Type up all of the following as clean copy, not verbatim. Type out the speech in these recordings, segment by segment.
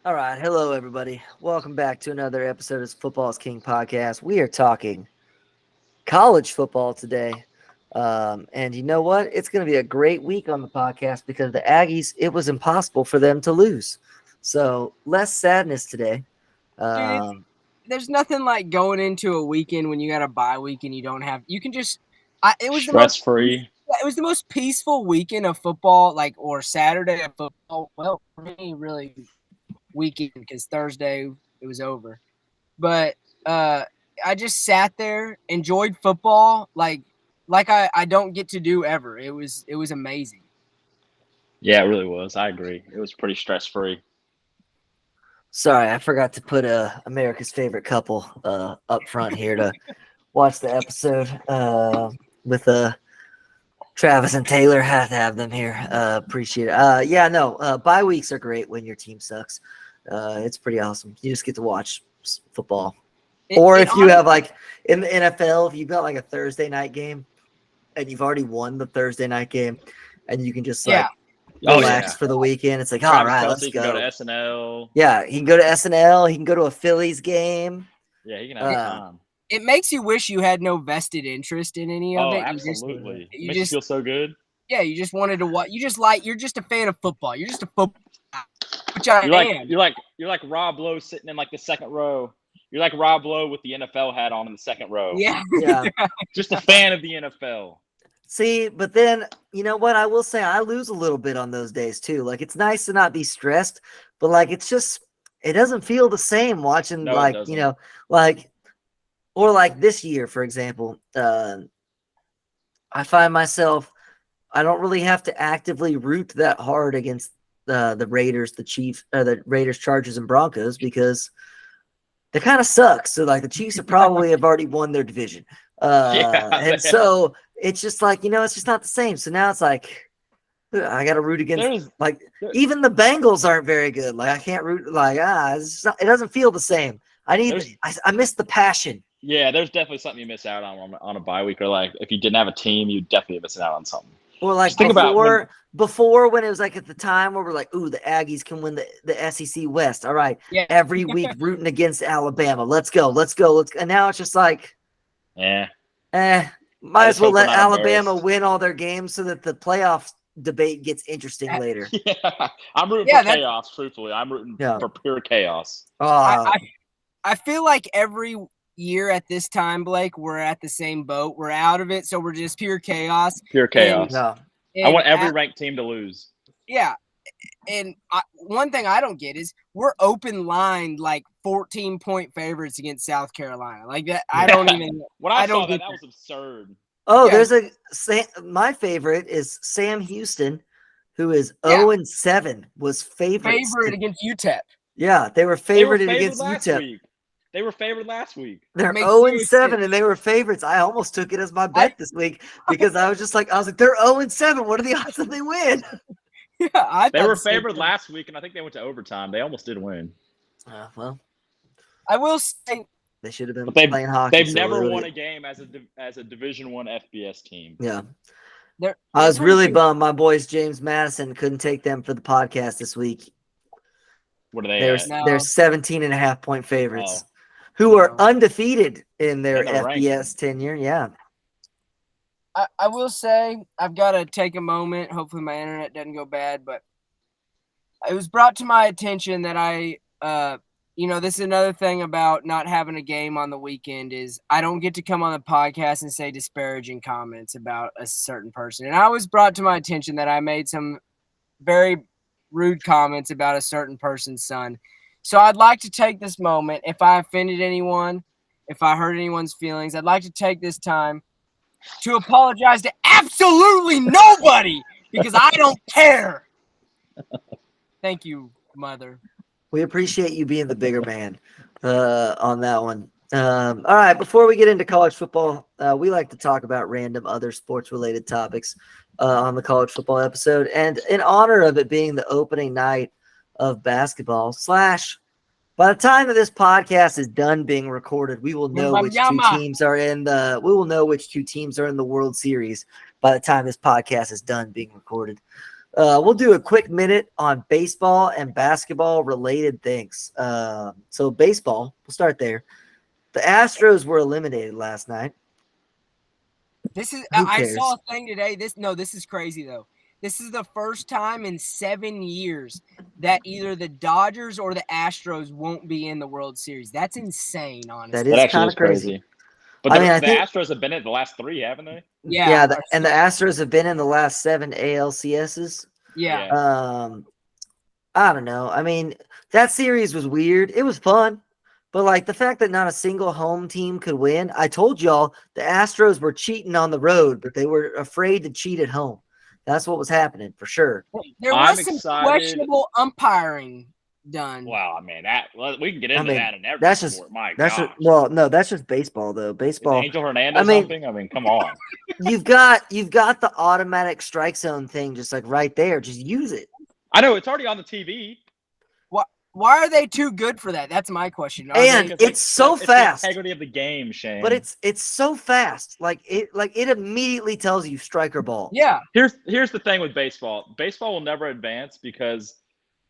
All right. Hello, everybody. Welcome back to another episode of Football is King podcast. We are talking college football today. And you know what? It's going to be a great week on the podcast because the Aggies, it was impossible for them to lose. So less sadness today. Dude, Um, there's nothing like going into a weekend when you got a bye week and you don't have. You can just. It was the most. Stress free. It was the most peaceful weekend of football, or Saturday of football. Well, for me, really weekend because Thursday it was over. But I just sat there, enjoyed football, like I don't get to do ever. It was amazing. Yeah, it really was. I agree. It was pretty stress free. Sorry, I forgot to put America's favorite couple up front here to watch the episode with Travis and Taylor. Have to have them here. Appreciate it. Bye weeks are great when your team sucks. It's pretty awesome. You just get to watch football. Or if you have like in the NFL, if you've got like a Thursday night game and you've already won the Thursday night game and you can just relax for the weekend. It's like, all right, let's Kelce go. Can go to SNL. Yeah, he can go to SNL. He can go to a Phillies game. Yeah, he can have time. It makes you wish you had no vested interest in any of it. Absolutely. You Makes just you feel so good. Yeah, you just wanted to watch. You're just a fan of football. You're just a football guy, which I am. You're like Rob Lowe sitting in like the second row. You're like Rob Lowe with the NFL hat on in the second row. Yeah. Just a fan of the NFL. See, but then you know what? I will say I lose a little bit on those days too. Like it's nice to not be stressed, but like it doesn't feel the same watching No, like or like this year, for example. I find myself I don't really have to actively root that hard against the Raiders, the Chiefs, the Raiders, Chargers, and Broncos because they kind of suck. So like the Chiefs probably have already won their division. So it's just like, it's just not the same. So now it's like, I got to root against even the Bengals aren't very good. Like I can't root it doesn't feel the same. I miss the passion. Yeah, there's definitely something you miss out on a bye week, or like if you didn't have a team, you definitely missing out on something. Or like before when it was like at the time where we're like, ooh, the Aggies can win the SEC West. All right. Yeah. Every week rooting against Alabama. Let's go. And now it's just like, might as well let Alabama win all their games so that the playoff debate gets interesting later. Yeah. I'm rooting for chaos, truthfully. I'm rooting for pure chaos. I feel like every year at this time, Blake, we're at the same boat. We're out of it, so we're just pure chaos. Pure chaos. I want every ranked team to lose. Yeah. And one thing I don't get is we're open lined like 14-point favorites against South Carolina. Like that, I don't even. When I saw that was absurd. Oh, there's my favorite is Sam Houston, who is 0-7, was favorite against UTEP. Yeah, they were favored against UTEP. They were favored last week. They're 0-7 and they were favorites. I almost took it as my bet this week because I was like, they're 0-7. What are the odds that they win? Yeah, they were favored last week, and I think they went to overtime. They almost did win. Well, I will say they should have been playing hockey. They've never won a game as a Division I FBS team. Yeah. I was really bummed. My boys James Madison couldn't take them for the podcast this week. What are they? They're 17.5-point favorites. Who are undefeated in their FBS tenure. Yeah. I will say I've got to take a moment. Hopefully my internet doesn't go bad, but it was brought to my attention that this is another thing about not having a game on the weekend is I don't get to come on the podcast and say disparaging comments about a certain person. And I was brought to my attention that I made some very rude comments about a certain person's son. So I'd like to take this moment. If I offended anyone, if I hurt anyone's feelings, I'd like to take this time to apologize to absolutely nobody because I don't care. Thank you, Mother. We appreciate you being the bigger man on that one. All right, before we get into college football, we like to talk about random other sports-related topics on the college football episode. And in honor of it being the opening night of basketball / by the time that this podcast is done being recorded, we will know which two teams are in the World Series by the time this podcast is done being recorded. We'll do a quick minute on baseball and basketball related things. So baseball, we'll start there. The Astros were eliminated last night. This is Who I cares? saw a thing today. This is crazy though. This is the first time in 7 years that either the Dodgers or the Astros won't be in the World Series. That's insane, honestly. That That is actually kind is of crazy. crazy. But I mean, I the think- Astros have been in the last 3, haven't they? Yeah, and the Astros have been in the last 7 ALCSs. Yeah. I don't know. I mean, that series was weird. It was fun. But like the fact that not a single home team could win, I told y'all the Astros were cheating on the road, but they were afraid to cheat at home. That's what was happening for sure. There I'm was some excited. questionable umpiring done. Wow, I mean we can get into I mean, that in every that's just- sport. My That's gosh. just, well, no, that's just baseball though. Is Baseball, Angel Hernandez I mean- something? I mean, come on. you've got the automatic strike zone thing just like right there. Just use it. I know it's already on the TV. Why are they too good for that? That's my question. Are And they- Because it's so the fast. integrity of the game, Shane. But it's so fast. Like it immediately tells you strike or ball. yeah. Here's the thing with baseball. Baseball will never advance because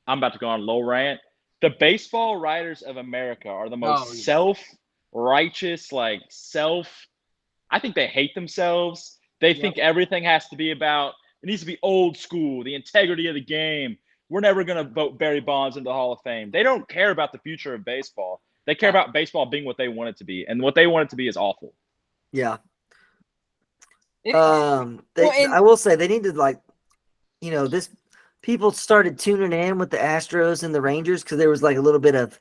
I'm about to go on a low rant. The baseball writers of America are the most Oh, yeah. self-righteous, I think they hate themselves. They think everything has to be about it needs to be old school, the integrity of the game. We're never going to vote Barry Bonds into the Hall of Fame. They don't care about the future of baseball. They care about baseball being what they want it to be, and what they want it to be is awful. Yeah. It- I will say they need to this people started tuning in with the Astros and the Rangers because there was like a little bit of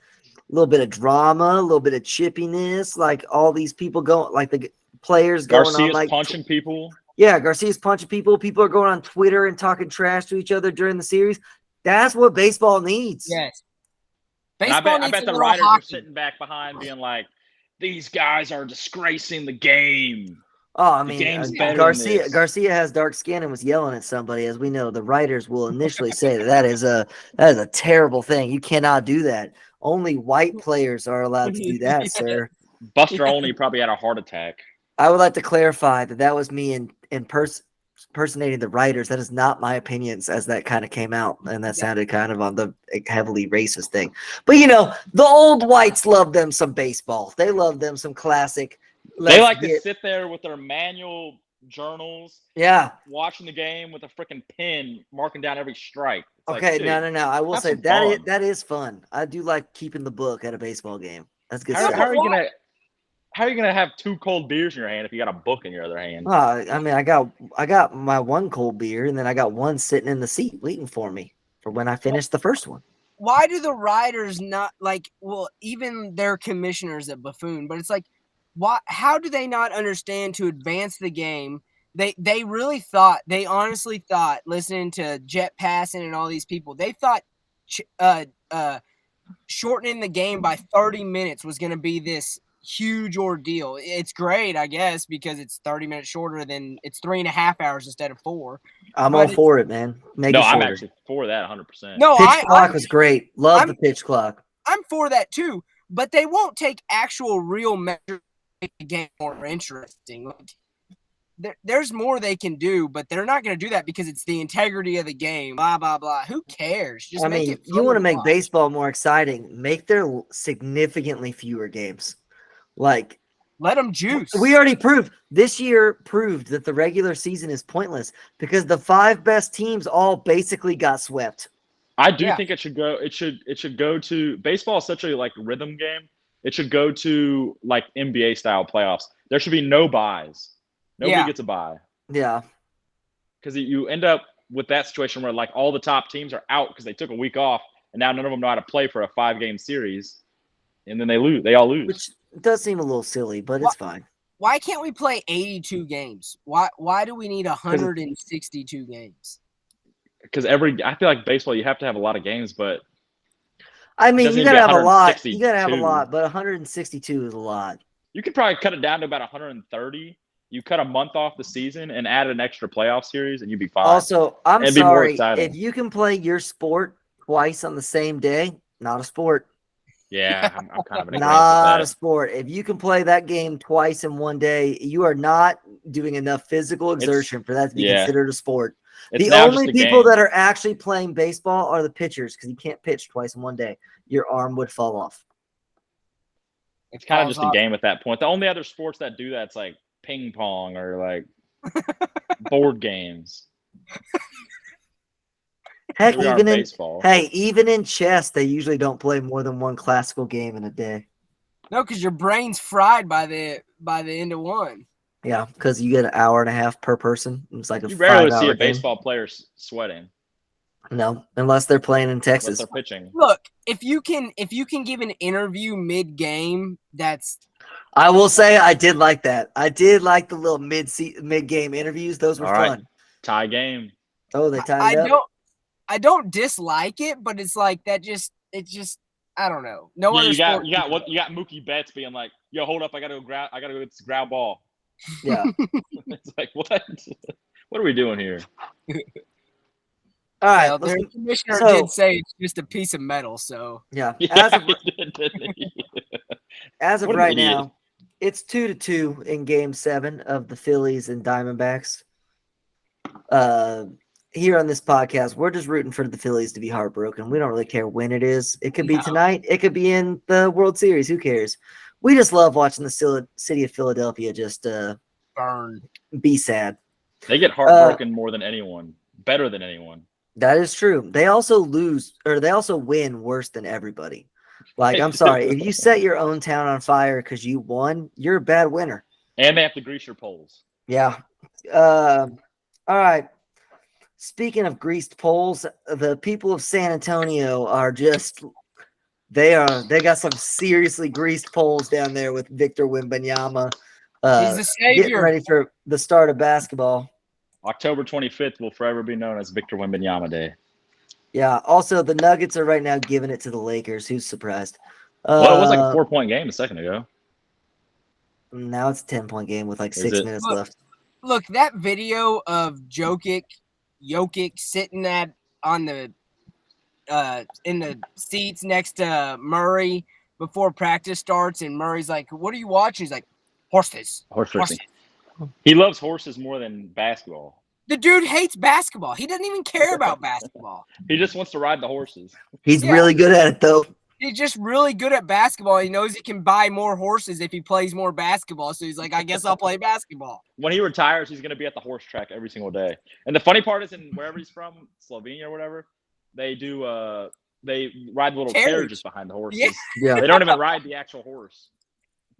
drama, a little bit of chippiness, like all these people going, like the players going Garcia's on like punching people. Yeah, Garcia's punching people. People are going on Twitter and talking trash to each other during the series. That's what baseball needs. yes. And I Baseball bet needs a the little writers are hockey. sitting back behind being like, these guys are disgracing the game. Oh, I The mean, game's better than this. Garcia has dark skin and was yelling at somebody. As we know, the writers will initially say that is a terrible thing. You cannot do that. Only white players are allowed to do that, sir. Buster Olney probably had a heart attack. I would like to clarify that was me impersonating the writers. That is not my opinions, as that kind of came out, and that sounded kind of on the heavily racist thing. But the old whites love them some baseball. They love them some classic. They like to sit there with their manual journals, Yeah. watching the game with a freaking pen, marking down every strike. It's like, Okay. dude, No. I will have say some fun. that is fun. I do like keeping the book at a baseball game. That's good How stuff. are you gonna have 2 cold beers in your hand if you got a book in your other hand? I mean, I got my one cold beer, and then I got one sitting in the seat waiting for me for when I finish the first one. Why do the writers not even their commissioners at Buffoon, but it's like, how do they not understand to advance the game? They honestly thought, listening to Jet Passon and all these people, they thought shortening the game by 30 minutes was going to be this huge ordeal. It's great, I guess, because it's 30 minutes shorter than it's 3.5 hours instead of 4. I'm But all it's- for it, man. Make No, it I'm shorter. actually for that 100%. No, Pitch clock was great. Love I'm- the pitch clock. I'm for that too, but they won't take actual real measures to make the game more interesting. There's more they can do, but they're not going to do that because it's the integrity of the game. Blah blah blah. Who cares? Just I make mean, it. you want to make watch. baseball more exciting. Make there significantly fewer games. Like Let them juice. we already proved this year that the regular season is pointless because the 5 best teams all basically got swept. I do Yeah. think it should go. It should go to baseball is such a rhythm game. It should go to NBA style playoffs. There should be no buys. Nobody Yeah. gets a buy Yeah. because you end up with that situation where all the top teams are out because they took a week off and now none of them know how to play for a 5-game series, and then they lose. They all lose. Which does seem a little silly, but it's fine. Why can't we play 82 games? Why do we need 162 games? Because I feel like baseball, you have to have a lot of games, but I mean, doesn't you need to gotta be have a lot. You 162. gotta have a lot, but 162 is a lot. you could probably cut it down to about 130. You cut a month off the season and add an extra playoff series, and you'd be fine. Also, I'm It'd be more sorry exciting. if you can play your sport twice on the same day. Not a sport. Yeah, I'm kind of an agreement Not a with that. sport. If you can play that game twice in one day, you are not doing enough physical exertion for that to be yeah. considered a sport. It's The now only just a people game. that are actually playing baseball are the pitchers because you can't pitch twice in one day. Your arm would fall off. It's kind of falls just a off. game at that point. The only other sports that do that's like ping pong or like board games. Heck, We are even in baseball. even in chess, they usually don't play more than one classical game in a day. No, because your brain's fried by the end of one. Yeah, because you get an hour and a half per person. It's like a You rarely 5 see hour a game. baseball player sweating No, unless they're playing in unless Texas. they're pitching. Look, if you can give an interview mid game, that's I will say I did like that. I did like the little mid game interviews. Those were All right. fun. Tie game. Oh, they tied it up. I don't dislike it, but it's like that just I don't know. No Yeah, other you got sport. you got Mookie Betts being like, "Yo, hold up, I gotta go get this ground ball." Yeah. It's like, what? What are we doing here? All right. Well, their let's- commissioner so- did say it's just a piece of metal, so yeah. Yeah, As of, he did, didn't he? as of What an right idiot. now, it's 2-2 in Game 7 of the Phillies and Diamondbacks. Here on this podcast, we're just rooting for the Phillies to be heartbroken. We don't really care when it is. It could be No. tonight. It could be in the World Series. Who cares? We just love watching the city of Philadelphia just burn. be sad. They get heartbroken more than anyone, better than anyone. That is true. They also they also win worse than everybody. Like, I'm sorry, if you set your own town on fire because you won, you're a bad winner. And they have to grease your poles. Yeah. All right. Speaking of greased poles, the people of San Antonio are just they got some seriously greased poles down there with Victor Wembanyama. He's the Getting savior. ready for the start of basketball. October 25th will forever be known as Victor Wembanyama Day. Yeah. Also, the Nuggets are right now giving it to the Lakers. Who's surprised? Well, it was like a 4-point game a second ago. Now it's a 10-point game with like Is 6 it? minutes Look, left. Look, that video of Jokic sitting on the in the seats next to Murray before practice starts, and Murray's like, "What are you watching?" He's like, "Horses." Horse Horses. racing. He loves horses more than basketball. The dude hates basketball. He doesn't even care about basketball. He just wants to ride the horses. He's Yeah. really good at it though. He's just really good at basketball. He knows he can buy more horses if he plays more basketball. So he's like, I guess I'll play basketball. When he retires, he's going to be at the horse track every single day. And the funny part is, in wherever he's from, Slovenia or whatever, they do they ride the little Carriage. carriages behind the horses. Yeah. Yeah. They don't even ride the actual horse.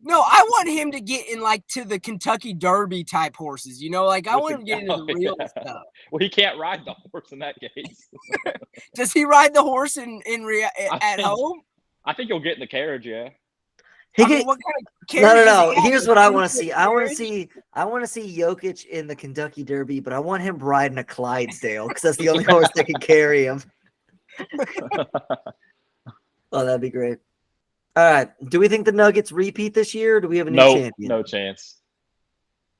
No, I want him to get in like to the Kentucky Derby type horses. You know, like I want him to get into the real stuff. Well, he can't ride the horse in that case. Does he ride the horse at think- home? I think he'll get in the carriage, yeah. He I mean, get- what kind of No, carriage does no. he have? Here's A what I want to two-foot see. I want carriage? to see Jokic in the Kentucky Derby, but I want him riding a Clydesdale because that's the only horse that can carry him. Oh, that'd be great. All right. Do we think the Nuggets repeat this year, or do we have a new No, champion? no chance.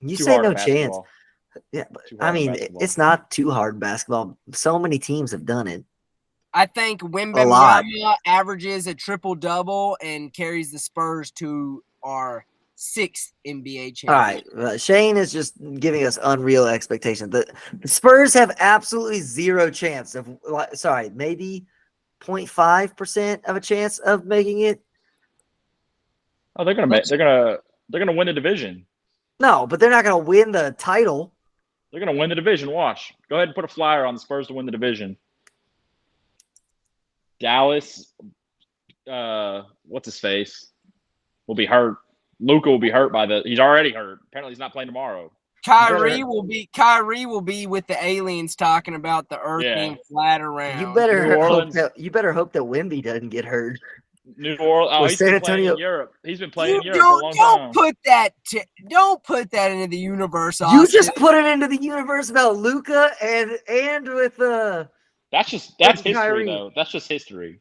You Too say hard no in chance. basketball. Yeah, but Too I hard in mean, basketball. it's not too hard in basketball. So many teams have done it. I think lot. Wembanyama averages a triple-double and carries the Spurs to our 6th NBA championship. All right. Shane is just giving us unreal expectations. The Spurs have absolutely zero chance of, maybe 0.5% of a chance of making it. Oh, they're gonna win the division. No, but they're not going to win the title. They're gonna win the division. Watch. Go ahead and put a flyer on the Spurs to win the division. Dallas, what's his face, will be hurt. Luka will be hurt he's already hurt. Apparently, he's not playing tomorrow. Kyrie will be with the aliens talking about the Earth Yeah. being flat around. You better New hope Orleans. that Wemby doesn't get hurt. New Orleans. Oh, With he's San been playing Antonio- in Europe. He's been playing You in Europe for a long don't time. don't put that into the universe. You Austin. just put it into the universe about Luca and with That's history, Kyrie. though. That's just history.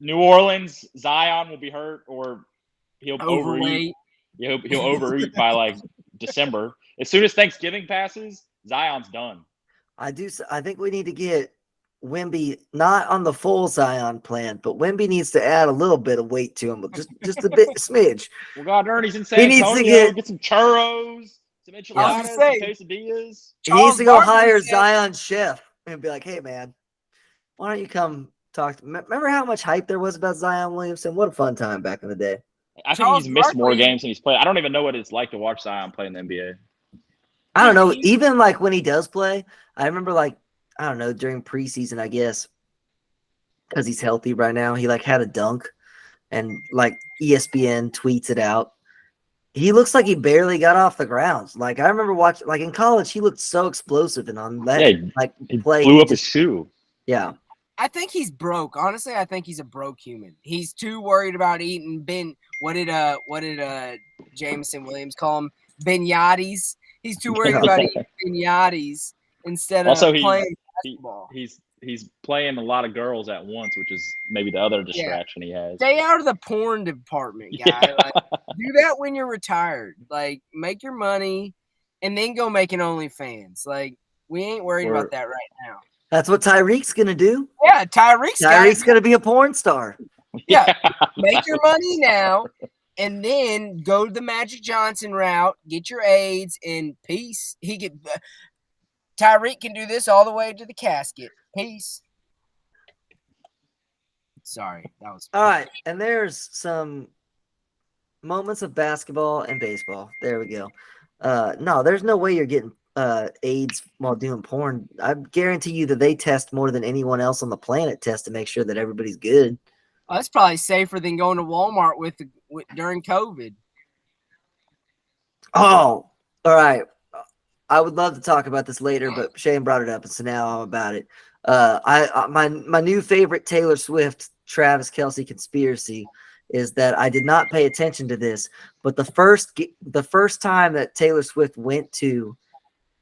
New Orleans, Zion will be hurt, or he'll overeat. overweight. He'll overeat by like December. As soon as Thanksgiving passes, Zion's done. I think we need to get Wemby not on the full Zion plan, but Wemby needs to add a little bit of weight to him, but just a bit smidge. Well, God, Ernie's in San He needs to Antonio. get- Get some churros, Some I was enchiladas, gonna some say, quesadillas. He needs to go Charles Barkley hire said- Zion Chef and be like, "Hey, man, why don't you come talk to me?" Remember how much hype there was about Zion Williamson? What a fun time back in the day. I think Charles he's missed more Barkley- games than he's played. I don't even know what it's like to watch Zion play in the NBA. I don't Yeah, know. he- Even like when he does play, I remember like I don't know during preseason, I guess, because he's healthy right now. He like had a dunk, and like ESPN tweets it out. He looks like he barely got off the ground. Like I remember watching, like in college, he looked so explosive, and on that Yeah, like He play, blew he up his just shoe. yeah. I think he's broke. Honestly, I think he's a broke human. He's too worried about eating what did Jameson Williams call him? Beignets. He's too worried about eating beignets instead of Also, playing he basketball. he's playing a lot of girls at once, which is maybe the other distraction he has. Stay out of the porn department, guy. Yeah. Like, do that when you're retired. Like, make your money and then go make an OnlyFans. Like, we ain't worried Or- about that right now. That's what Tyreek's gonna do. Yeah, Tyreek's got Tyreek's gonna be a porn star. Yeah. Make your money now and then go the Magic Johnson route, get your AIDS, and peace. Tyreek can do this all the way to the casket. Peace. Sorry, that was All right, and there's some moments of basketball and baseball. There we go. No, there's no way you're getting AIDS while doing porn. I guarantee you that they test more than anyone else on the planet tests to make sure that everybody's good. Oh, that's probably safer than going to Walmart during COVID. Oh, all right. I would love to talk about this later, but Shane brought it up, and so now I'm about it. My new favorite Taylor Swift Travis Kelce conspiracy is that I did not pay attention to this, but the first time that Taylor Swift went to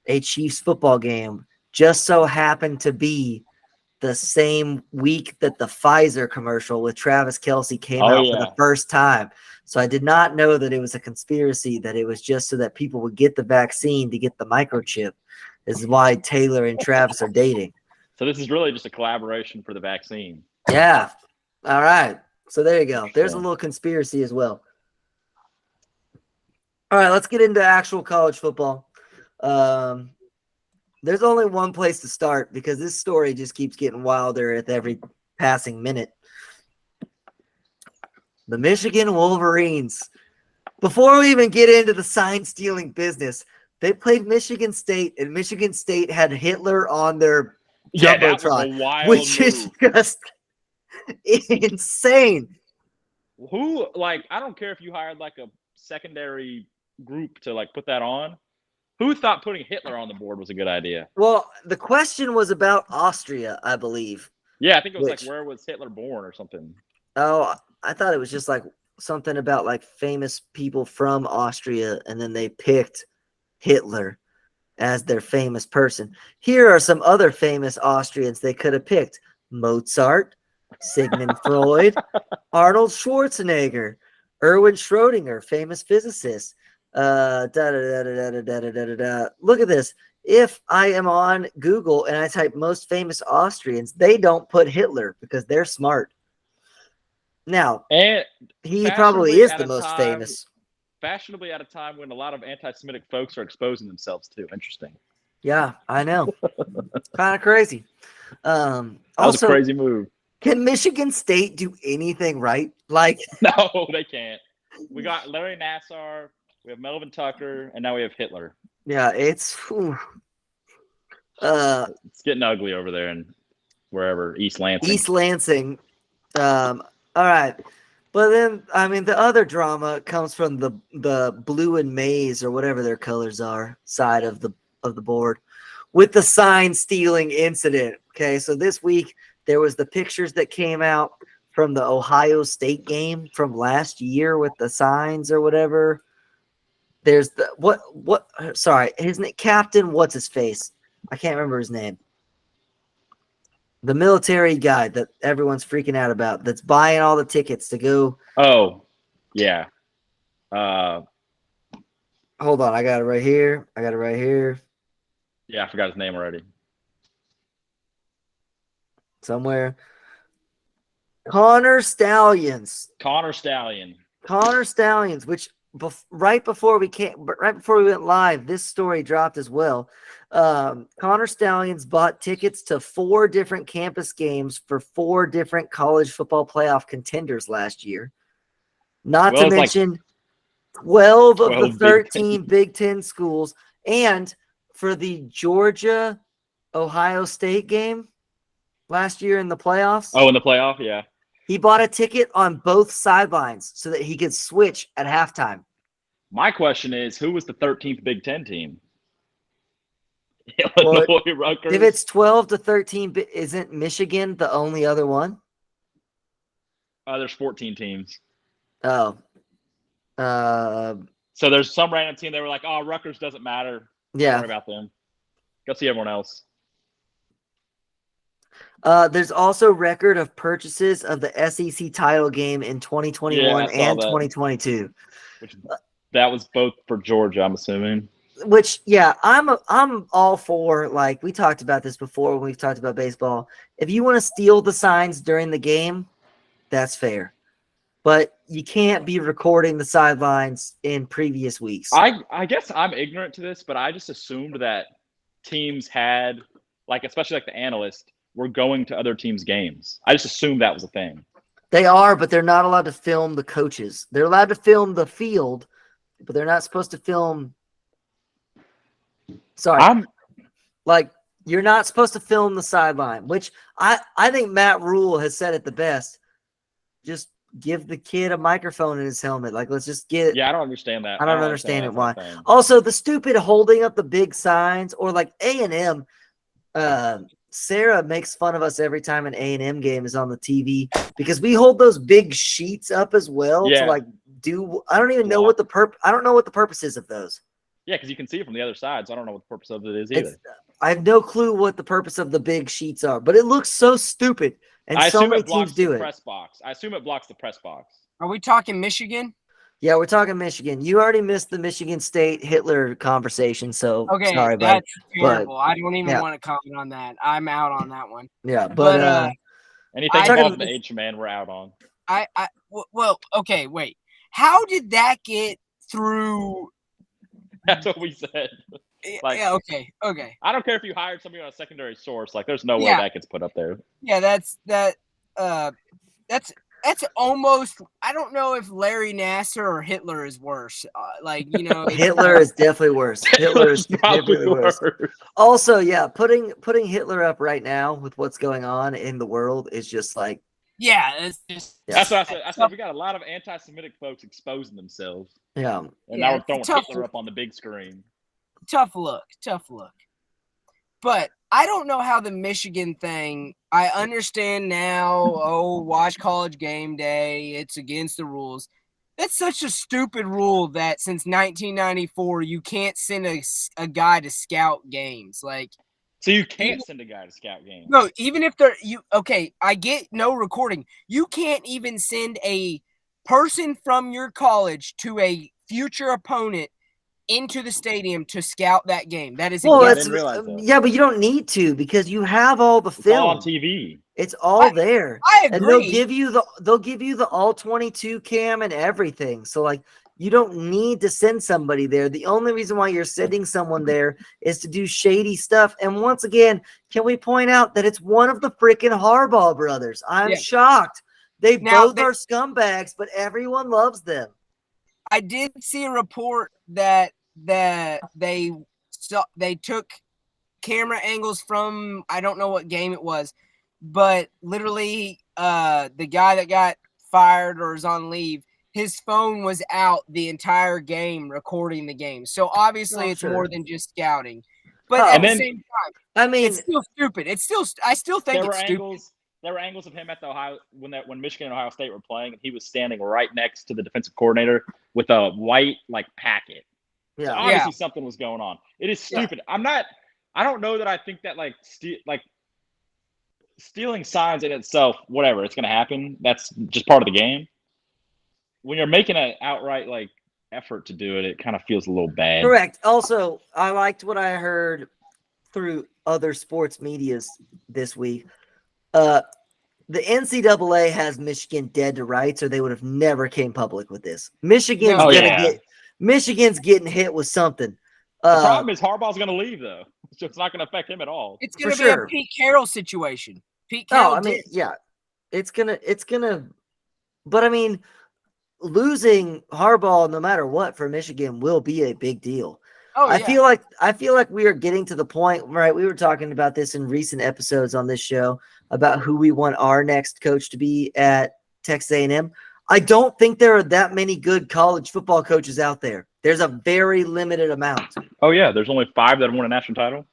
a Chiefs football game just so happened to be the same week that the Pfizer commercial with Travis Kelce came out for the first time. So I did not know that it was a conspiracy, that it was just so that people would get the vaccine to get the microchip. This is why Taylor and Travis are dating. So this is really just a collaboration for the vaccine. Yeah. All right. So there you go. There's a little conspiracy as well. All right, let's get into actual college football. There's only one place to start because this story just keeps getting wilder at every passing minute. The Michigan Wolverines. Before we even get into the sign stealing business, they played Michigan State, and Michigan State had Hitler on their Yeah, that was a jumbotron, wild which is move. just insane. Who, like, I don't care if you hired like a secondary group to like put that on. Who thought putting Hitler on the board was a good idea? Well, the question was about Austria, I believe. Yeah, I think it was Which- like where was Hitler born or something. Oh, I thought it was just like something about like famous people from Austria, and then they picked Hitler as their famous person. Here are some other famous Austrians they could have picked: Mozart, Sigmund Freud, Arnold Schwarzenegger, Erwin Schrödinger, famous physicist. Look at this. If I am on Google and I type most famous Austrians, they don't put Hitler because they're smart. Now, And he probably fashionably is at the a most time- famous. fashionably at a time when a lot of anti-Semitic folks are exposing themselves too. Interesting. Yeah, I know. Kind of crazy. That was Also, a crazy move. can Michigan State do anything right? Like, No, they can't. We got Larry Nassar, we have Melvin Tucker, and now we have Hitler. yeah, it's It's getting ugly over there in wherever, East Lansing. East Lansing. All right. But then, I mean, the other drama comes from the blue and maize or whatever their colors are side of the board with the sign stealing incident. Okay, so this week there was the pictures that came out from the Ohio State game from last year with the signs or whatever. There's the sorry, his name, Captain, what's his face? I can't remember his name. The military guy that everyone's freaking out about, that's buying all the tickets to go. Oh, yeah. Hold on, I got it right here. Yeah, I forgot his name already. Somewhere. Connor Stallions. Connor Stallion. Connor Stallions, which right before we went live, this story dropped as well. Connor Stallions bought tickets to 4 different campus games for 4 different college football playoff contenders last year. Not to mention 12 of the 13 Big Ten schools, and for the Georgia Ohio State game last year in the playoffs. Oh, in the playoff, yeah. He bought a ticket on both sidelines so that he could switch at halftime. My question is, who was the 13th Big Ten team? Well, Illinois, Rutgers. if it's 12 to 13, isn't Michigan the only other one? There's 14 teams. Oh. So there's some random team they were like, oh, Rutgers doesn't matter. Yeah. Don't worry about them. Go see everyone else. There's also record of purchases of the SEC title game in 2021 and 2022. That was both for Georgia, I'm assuming. Which, yeah, I'm all for, like, we talked about this before when we've talked about baseball. If you want to steal the signs during the game, that's fair. But you can't be recording the sidelines in previous weeks. I guess I'm ignorant to this, but I just assumed that teams had, like, especially like the analysts, were going to other teams' games. I just assumed that was a thing. They are, but they're not allowed to film the coaches. They're allowed to film the field, but they're not supposed to film. Sorry. You're not supposed to film the sideline, which I think Matt Rule has said it the best. Just give the kid a microphone in his helmet. Like, let's just get. Yeah, I don't understand that. I don't understand it why. Also, the stupid holding up the big signs, or like A&M. Sarah makes fun of us every time an A&M game is on the TV because we hold those big sheets up as well to like do. I don't even know what the I don't know what the purpose is of those. Yeah, because you can see it from the other side, so I don't know what the purpose of it is either. I have no clue what the purpose of the big sheets are, but it looks so stupid, and so many teams do it. Press box. I assume it blocks the press box. Are we talking Michigan? Yeah, we're talking Michigan. You already missed the Michigan State Hitler conversation, so okay, sorry, that's terrible. I don't even want to comment on that. I'm out on that one. Yeah, but anything involving the H man, we're out on. Well, okay, wait. How did that get through? That's what we said. Like, yeah, okay. I don't care if you hired somebody on a secondary source. Like, there's no way that gets put up there. Yeah, that's almost. I don't know if Larry Nassar or Hitler is worse. Hitler is definitely worse. Hitler is definitely worse. Also, yeah, putting Hitler up right now with what's going on in the world is just like. Yeah, it's just. That's what I said. I said we got a lot of anti-Semitic folks exposing themselves. Yeah, and now we're throwing Hitler up on the big screen. Tough look. But I don't know how the Michigan thing. I understand now. Oh, watch College Game Day. It's against the rules. That's such a stupid rule that since 1994 you can't send a guy to scout games. Like, so you can't send a guy to scout games. No, even if they're okay. I get no recording. You can't even send a person from your college to a future opponent into the stadium to scout that game. That is I didn't realize that. Yeah, but you don't need to because you have all the film. It's all on TV. It's all there. I agree. And they'll give you the all 22 cam and everything. So like you don't need to send somebody there. The only reason why you're sending someone there is to do shady stuff. And once again, can we point out that it's one of the freaking Harbaugh brothers? I'm shocked. They both are scumbags, but everyone loves them. I did see a report that they took camera angles from, I don't know what game it was, but literally the guy that got fired or is on leave, his phone was out the entire game recording the game. So obviously it's more than just scouting. But at the same time, I mean, it's still stupid. I still think it's stupid. There were angles of him at the when Michigan and Ohio State were playing, and he was standing right next to the defensive coordinator with a white packet. Yeah, so obviously something was going on. It is stupid. Yeah. I don't know that I think that stealing signs in itself, whatever, it's gonna happen. That's just part of the game. When you're making an outright effort to do it, it kind of feels a little bad. Correct. Also, I liked what I heard through other sports medias this week. the NCAA has Michigan dead to rights, or they would have never came public with this. Michigan's No. Michigan's getting hit with something. The problem is Harbaugh's going to leave, though. So it's not going to affect him at all. It's going to For be sure. a Pete Carroll situation. Pete No, Carroll I mean, yeah, it's gonna, but I mean, losing Harbaugh, no matter what, for Michigan will be a big deal. Oh, I yeah. feel like we are getting to the point, right? We were talking about this in recent episodes on this show about who we want our next coach to be at Texas A&M. I don't think there are that many good college football coaches out there. There's a very limited amount. Oh, yeah. There's only 5 that have won a national title.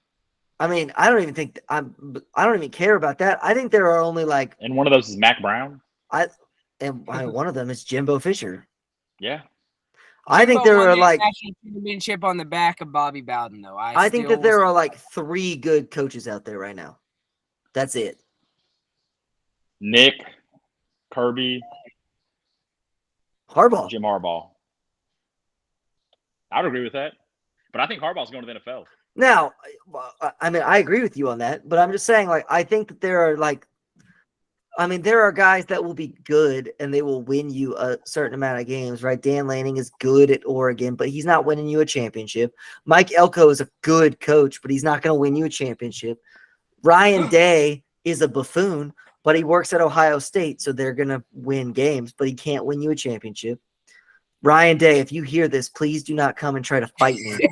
I mean, I don't even care about that. I think there are only like, And one of those is Mac Brown. one of them is Jimbo Fisher. Yeah. I think Jimbo there won are the like, national championship on the back of Bobby Bowden, though. I think still that there will- are like 3 good coaches out there right now. That's it. Nick, Kirby, Harbaugh. Jim Harbaugh. I would agree with that. But I think Harbaugh's going to the NFL. Now, I mean, I agree with you on that, but I'm just saying, like, I think that there are like, I mean, there are guys that will be good and they will win you a certain amount of games, right? Dan Lanning is good at Oregon, but he's not winning you a championship. Mike Elko is a good coach, but he's not going to win you a championship. Ryan Day is a buffoon, but he works at Ohio State, so they're going to win games, but he can't win you a championship. Ryan Day, if you hear this, please do not come and try to fight me.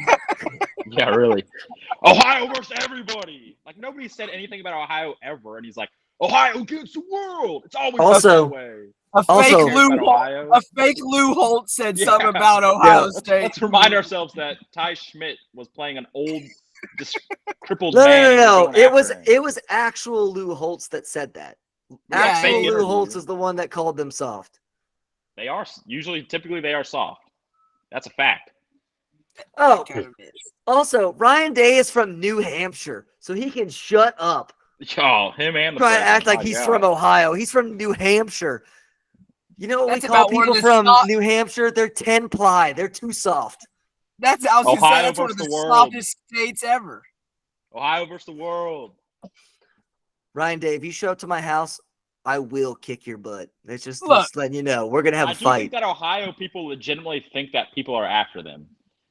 Yeah, really. Ohio versus everybody. Like, nobody said anything about Ohio ever. And he's like, Ohio against the world. It's always Also- that way. A Also- fake Lou About Holt, Ohio. a fake Lou Holt said Yeah. something about Ohio Let's State. remind ourselves that Ty Schmidt was playing an old, just crippled No, man. no. and going after him. It was actual Lou Holtz that said that. Yeah, Actual fake Lou interview. Holtz is the one that called them soft. They are typically they are soft. That's a fact. Oh, Kind of is. also, Ryan Day is from New Hampshire, so he can shut up. Oh, him and the Try to president, act like my he's God. from Ohio. He's from New Hampshire. You know what That's we call about one people of the from soft- New Hampshire? They're 10 ply. They're too soft. I was gonna say Ohio that's one of versus the the world. softest states ever. Ohio versus the world. Ryan Day, if you show up to my house, I will kick your butt. It's just, Look. just letting you know. We're going to have I a do fight. think that Ohio people legitimately think that people are after them.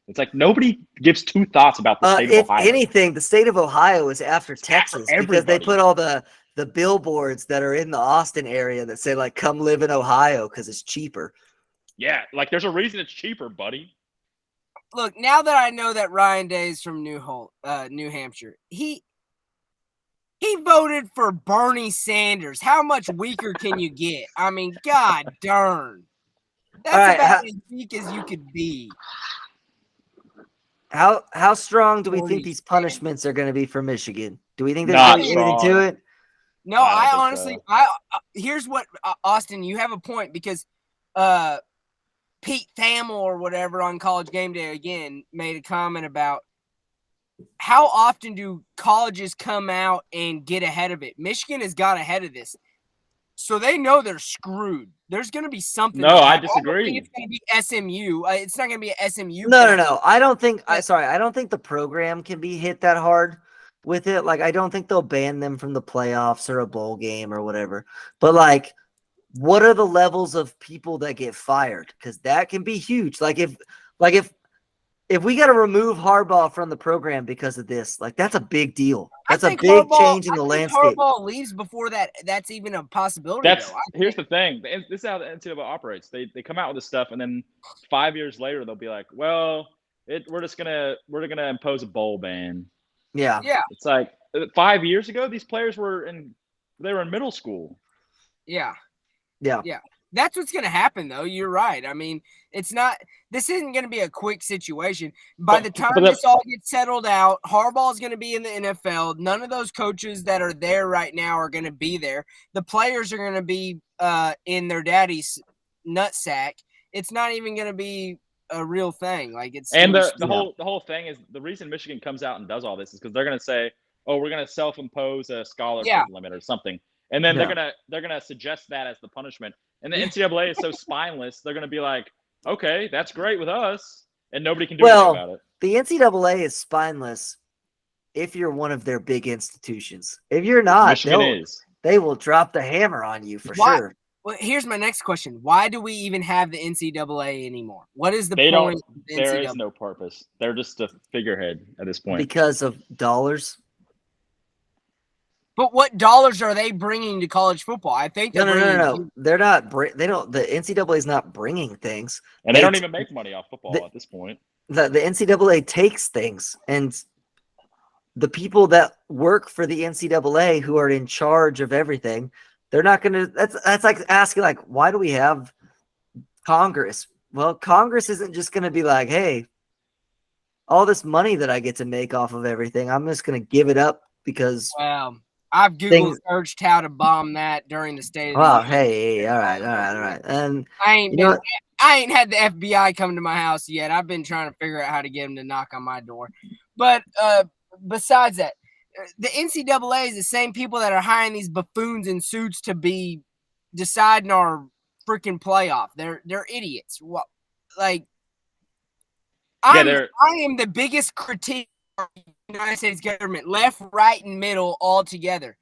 It's like nobody gives 2 thoughts about the state If of Ohio. anything, the state of Ohio is after Texas because they everybody. put all the billboards that are in the Austin area that say like "Come live in Ohio" because it's cheaper. Yeah, like there's a reason it's cheaper, buddy. Look, now that I know that Ryan Day is from New Hampshire, he voted for Bernie Sanders. How much weaker can you get? I mean, god darn. That's All right, about as weak as you could be. How strong do we 40 think these punishments are going to be for Michigan? Do we think there's Not anything to strong. it? No, I don't I think honestly, so. Here's what, Austin, you have a point because Pete Thamel or whatever on College Game Day again made a comment about how often do colleges come out and get ahead of it. Michigan has got ahead of this, so they know they're screwed. There's going to be something. No, that I happens. don't disagree. think it's going to be SMU. It's not going to be a SMU. No. I don't think. I don't think the program can be hit that hard with it. Like, I don't think they'll ban them from the playoffs or a bowl game or whatever. But like, what are the levels of people that get fired? Because that can be huge. Like if we got to remove Harbaugh from the program because of this, like that's a big deal. That's a big change in the landscape. Harbaugh leaves before that's even a possibility. Here's the thing. This is how the NCAA operates. They come out with this stuff, and then 5 years later they'll be like, "Well, we're gonna impose a bowl ban." Yeah. It's like 5 years ago, these players were in middle school. Yeah. Yeah. That's what's going to happen, though. You're right. I mean, this isn't going to be a quick situation. By the time this all gets settled out, Harbaugh's going to be in the NFL. None of those coaches that are there right now are going to be there. The players are going to be in their daddy's nutsack. It's not even going to be a real thing. Like the whole thing is the reason Michigan comes out and does all this is because they're going to say, "Oh, we're going to self-impose a scholarship limit or something," and then they're gonna suggest that as the punishment. And the NCAA is so spineless, they're going to be like, "Okay, that's great with us," and nobody can do anything about it. The NCAA is spineless if you're one of their big institutions. If you're not, Michigan is. they will drop the hammer on you for Why- sure. Well, here's my next question. Why do we even have the NCAA anymore? What is the They don't. point of the There NCAA? is no purpose. They're just a figurehead at this point. Because of dollars. But what dollars are they bringing to college football? I think No, they're no, no, bringing. no. They're not. They don't. The NCAA is not bringing things. And they They don't t- even make money off football the- at this point. The NCAA takes things, and the people that work for the NCAA who are in charge of everything, they're not going to. That's like asking, like, why do we have Congress? Well, Congress isn't just going to be like, hey, all this money that I get to make off of everything, I'm just going to give it up because. Well, I've Google Things- searched how to bomb that during the State of the Wow, Union. hey, all right, and I ain't you know been, what? I ain't had the FBI come to my house yet. I've been trying to figure out how to get them to knock on my door. But besides that, the NCAA is the same people that are hiring these buffoons in suits to be deciding our freaking playoff. They're idiots. What, like, I am the biggest critique of the United States government, left, right, and middle all together.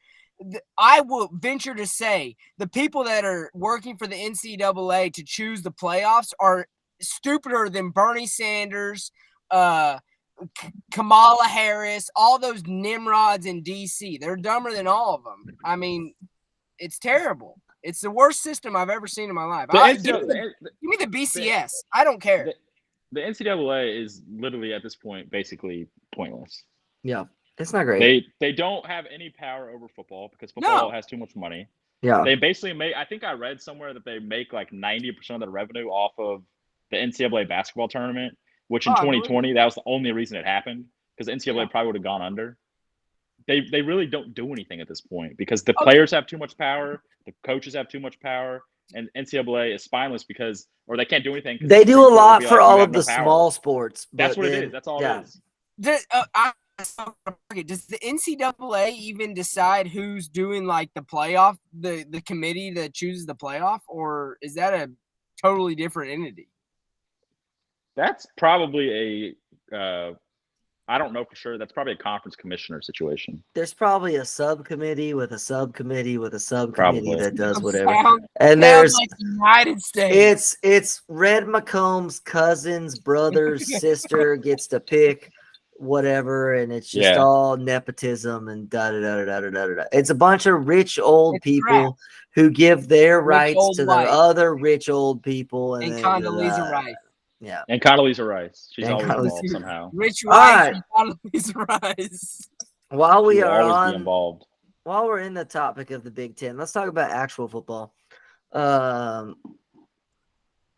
I will venture to say the people that are working for the NCAA to choose the playoffs are stupider than Bernie Sanders, Kamala Harris, all those nimrods in DC. They're dumber than all of them. I mean, it's terrible. It's the worst system I've ever seen in my life. Give me the BCS. I don't care. The NCAA is literally at this point basically pointless. Yeah, it's not great. They don't have any power over football because football has too much money. Yeah, they basically make. I think I read somewhere that they make like 90% of the revenue off of the NCAA basketball tournament, which in 2020 that was the only reason it happened because the NCAA probably would have gone under. They really don't do anything at this point because the players have too much power, the coaches have too much power, and NCAA is spineless because, or they can't do anything. They do a lot for all of the small sports. That's what it is. That's all it is. Does the NCAA even decide who's doing like the playoff, the committee that chooses the playoff, or is that a totally different entity? That's probably a I don't know for sure. That's probably a conference commissioner situation. There's probably a subcommittee with a subcommittee with a subcommittee that does whatever. And there's like the United States. It's Red McComb's cousin's brother's sister gets to pick whatever, and it's just all nepotism and da da da da da da da. It's a bunch of rich old people who give their rights to the other rich old people, and Condoleezza Rice. Yeah, and Condoleezza Rice. She's always involved somehow. Rich Rice and Condoleezza Rice. While we are always be involved. While we're in the topic of the Big Ten, let's talk about actual football.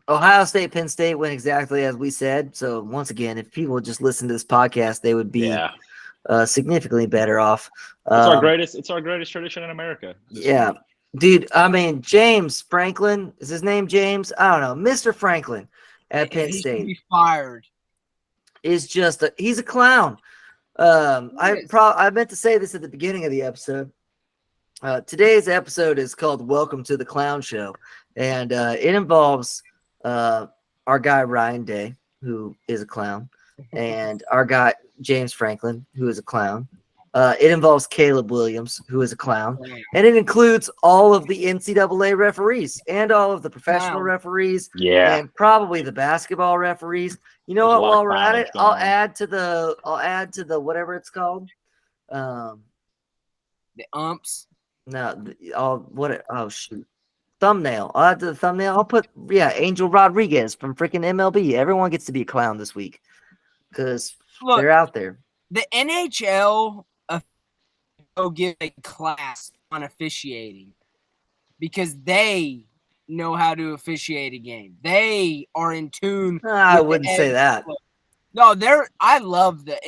Ohio State, Penn State went exactly as we said. So once again, if people would just listen to this podcast, they would be significantly better off. It's our greatest tradition in America. Yeah, dude. I mean, James Franklin, is his name James? I don't know, Mr. Franklin at Penn State. Should be fired. Is just he's a clown. I meant to say this at the beginning of the episode. Today's episode is called "Welcome to the Clown Show," and it involves our guy Ryan Day, who is a clown, and our guy James Franklin, who is a clown. It involves Caleb Williams, who is a clown, and it includes all of the NCAA referees and all of the professional referees, and probably the basketball referees. You know what? While we're at it, I'll add to the whatever it's called. The umps. No, shoot. Thumbnail. I'll add to the thumbnail. I'll put Angel Rodriguez from freaking MLB. Everyone gets to be a clown this week because they're out there. The NHL go give a class on officiating because they know how to officiate a game. They are in tune. I wouldn't say that. No, I love the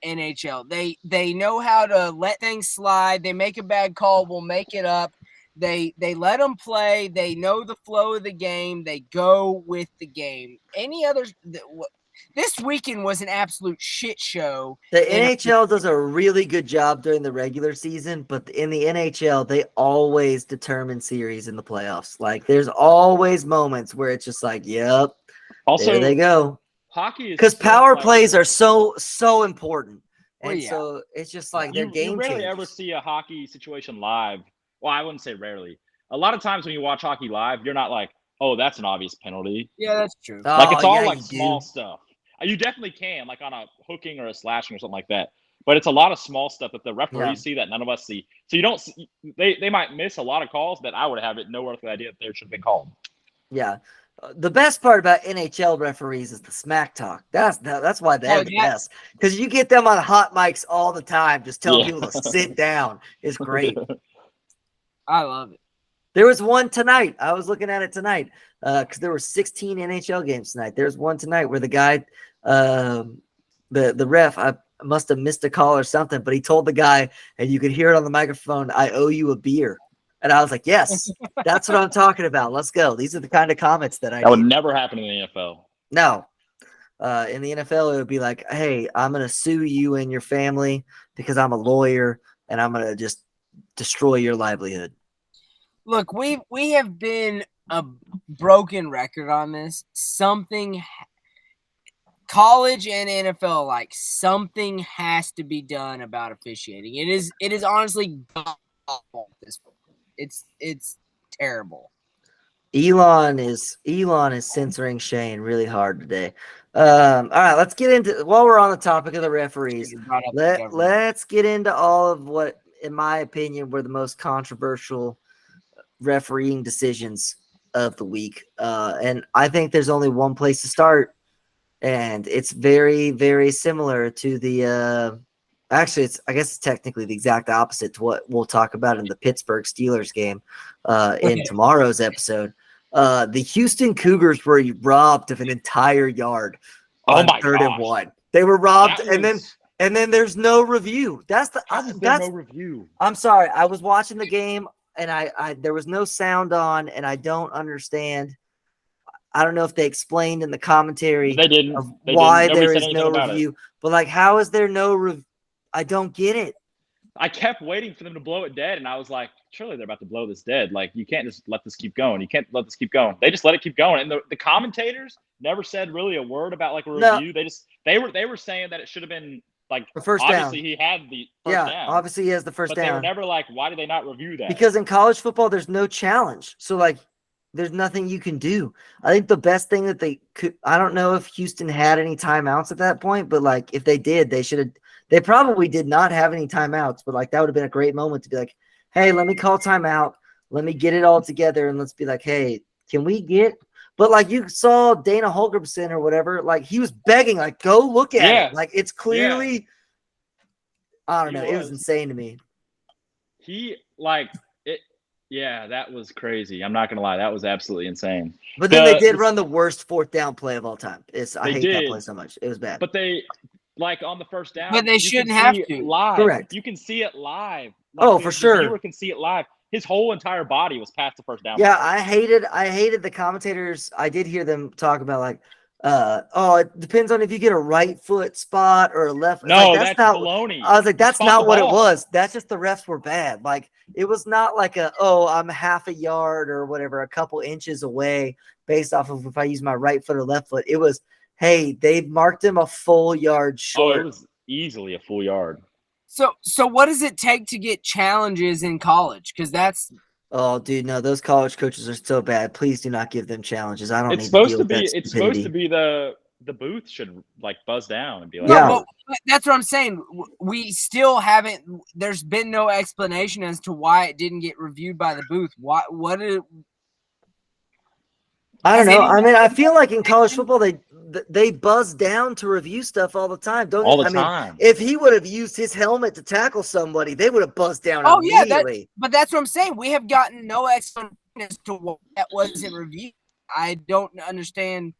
NHL. They know how to let things slide. They make a bad call, we'll make it up. They let them play. They know the flow of the game. They go with the game. This weekend was an absolute shit show. The NHL does a really good job during the regular season, but in the NHL, they always determine series in the playoffs. Like, there's always moments where it's just like, yep, also, there they go. Hockey is because power plays are so important, and so it's just like they're game changers. You rarely changers. ever see a hockey situation live well, I wouldn't say rarely. A lot of times when you watch hockey live, you're not like, oh, that's an obvious penalty. Yeah, that's true. Like it's all yeah, like you small do. stuff. You definitely can, like on a hooking or a slashing or something like that. But it's a lot of small stuff that the referees see that none of us see. So you don't see, they might miss a lot of calls that I would have no earthly idea that there should have been called. Yeah. The best part about NHL referees is the smack talk. That's why they're the best. Because you get them on hot mics all the time, just telling people to sit down. It's great. I love it. There was one tonight. I was looking at it tonight because there were 16 NHL games tonight. There's one tonight where the guy, the ref, I must have missed a call or something, but he told the guy, and you could hear it on the microphone, "I owe you a beer." And I was like, yes, that's what I'm talking about. Let's go. These are the kind of comments that I That would need. never happen in the NFL. No. In the NFL, it would be like, hey, I'm going to sue you and your family because I'm a lawyer, and I'm going to just destroy your livelihood. Look, we have been a broken record on this. College and NFL, like something has to be done about officiating. It is honestly awful at this point. It's terrible. Elon is censoring Shane really hard today. All right, let's get into, while we're on the topic of the referees, let's get into all of what, in my opinion, were the most controversial refereeing decisions of the week. And I think there's only one place to start, and it's very, very similar to the actually, I guess it's technically the exact opposite to what we'll talk about in the Pittsburgh Steelers game in tomorrow's episode. The Houston Cougars were robbed of an entire yard on 3rd and 1. They were robbed, and then there's no review. That's no review. I'm sorry. I was watching the game, and I there was no sound on, and I don't understand. I don't know if they explained in the commentary why there is no review, but like, how is there no review? I don't get it. I kept waiting for them to blow it dead, and I was like, surely they're about to blow this dead. Like, you can't just let this keep going. You can't let this keep going. They just let it keep going. And the commentators never said really a word about like a review. No. They were saying that it should have been like the first obviously down. He had the first down. Obviously he has the first down. down. They were never like, why did they not review that? Because in college football, there's no challenge. So like, there's nothing you can do. I think the best thing that they could, I don't know if Houston had any timeouts at that point, but like if they did, they probably did not have any timeouts, but like that would have been a great moment to be like, hey, let me call timeout. Let me get it all together. And let's be like, hey, can we get, but like you saw Dana Holgorsen or whatever, like he was begging, like, go look at it. Like it's clearly, I don't know. It was insane to me. That was crazy. I'm not going to lie. That was absolutely insane. But then they did run the worst 4th down play of all time. I hate that play so much. It was bad. But they, like on the first down, but they shouldn't have to. Live. Correct. You can see it live. Like for sure. The viewer can see it live. His whole entire body was past the first down. Yeah, I hated the commentators. I did hear them talk about like, it depends on if you get a right foot spot or a left. No, like, that's not baloney. I was like, that's not what it was. That's just the refs were bad. Like it was not like I'm half a yard or whatever, a couple inches away based off of if I use my right foot or left foot. It was, hey, they marked him a full yard short. Oh, it was easily a full yard. So what does it take to get challenges in college? Because that's. Oh, dude, no, those college coaches are so bad. Please do not give them challenges. I don't it's need supposed to deal to with be. that It's stupidity. supposed to be the booth should like buzz down and be like, no, but that's what I'm saying. We still haven't. There's been no explanation as to why it didn't get reviewed by the booth. Why? What did? I don't know. I mean, I feel like in college football they buzz down to review stuff all the time. All the time. If he would have used his helmet to tackle somebody, they would have buzzed down immediately. But that's what I'm saying. We have gotten no explanation as to why that wasn't reviewed. I don't understand.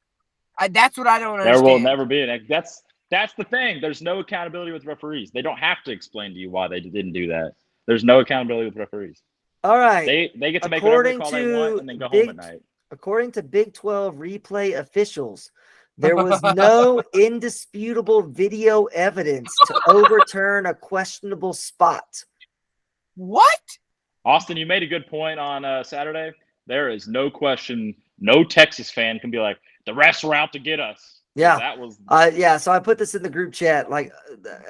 That's what I don't understand. There will never be an. That's the thing. There's no accountability with referees. They don't have to explain to you why they didn't do that. There's no accountability with referees. All right. They get to make whatever call they want and then go home at night. According to Big 12 replay officials, there was no indisputable video evidence to overturn a questionable spot. What? Austin, you made a good point on Saturday. There is no question. No Texas fan can be like, the refs were out to get us. Yeah. That was. So I put this in the group chat. Like,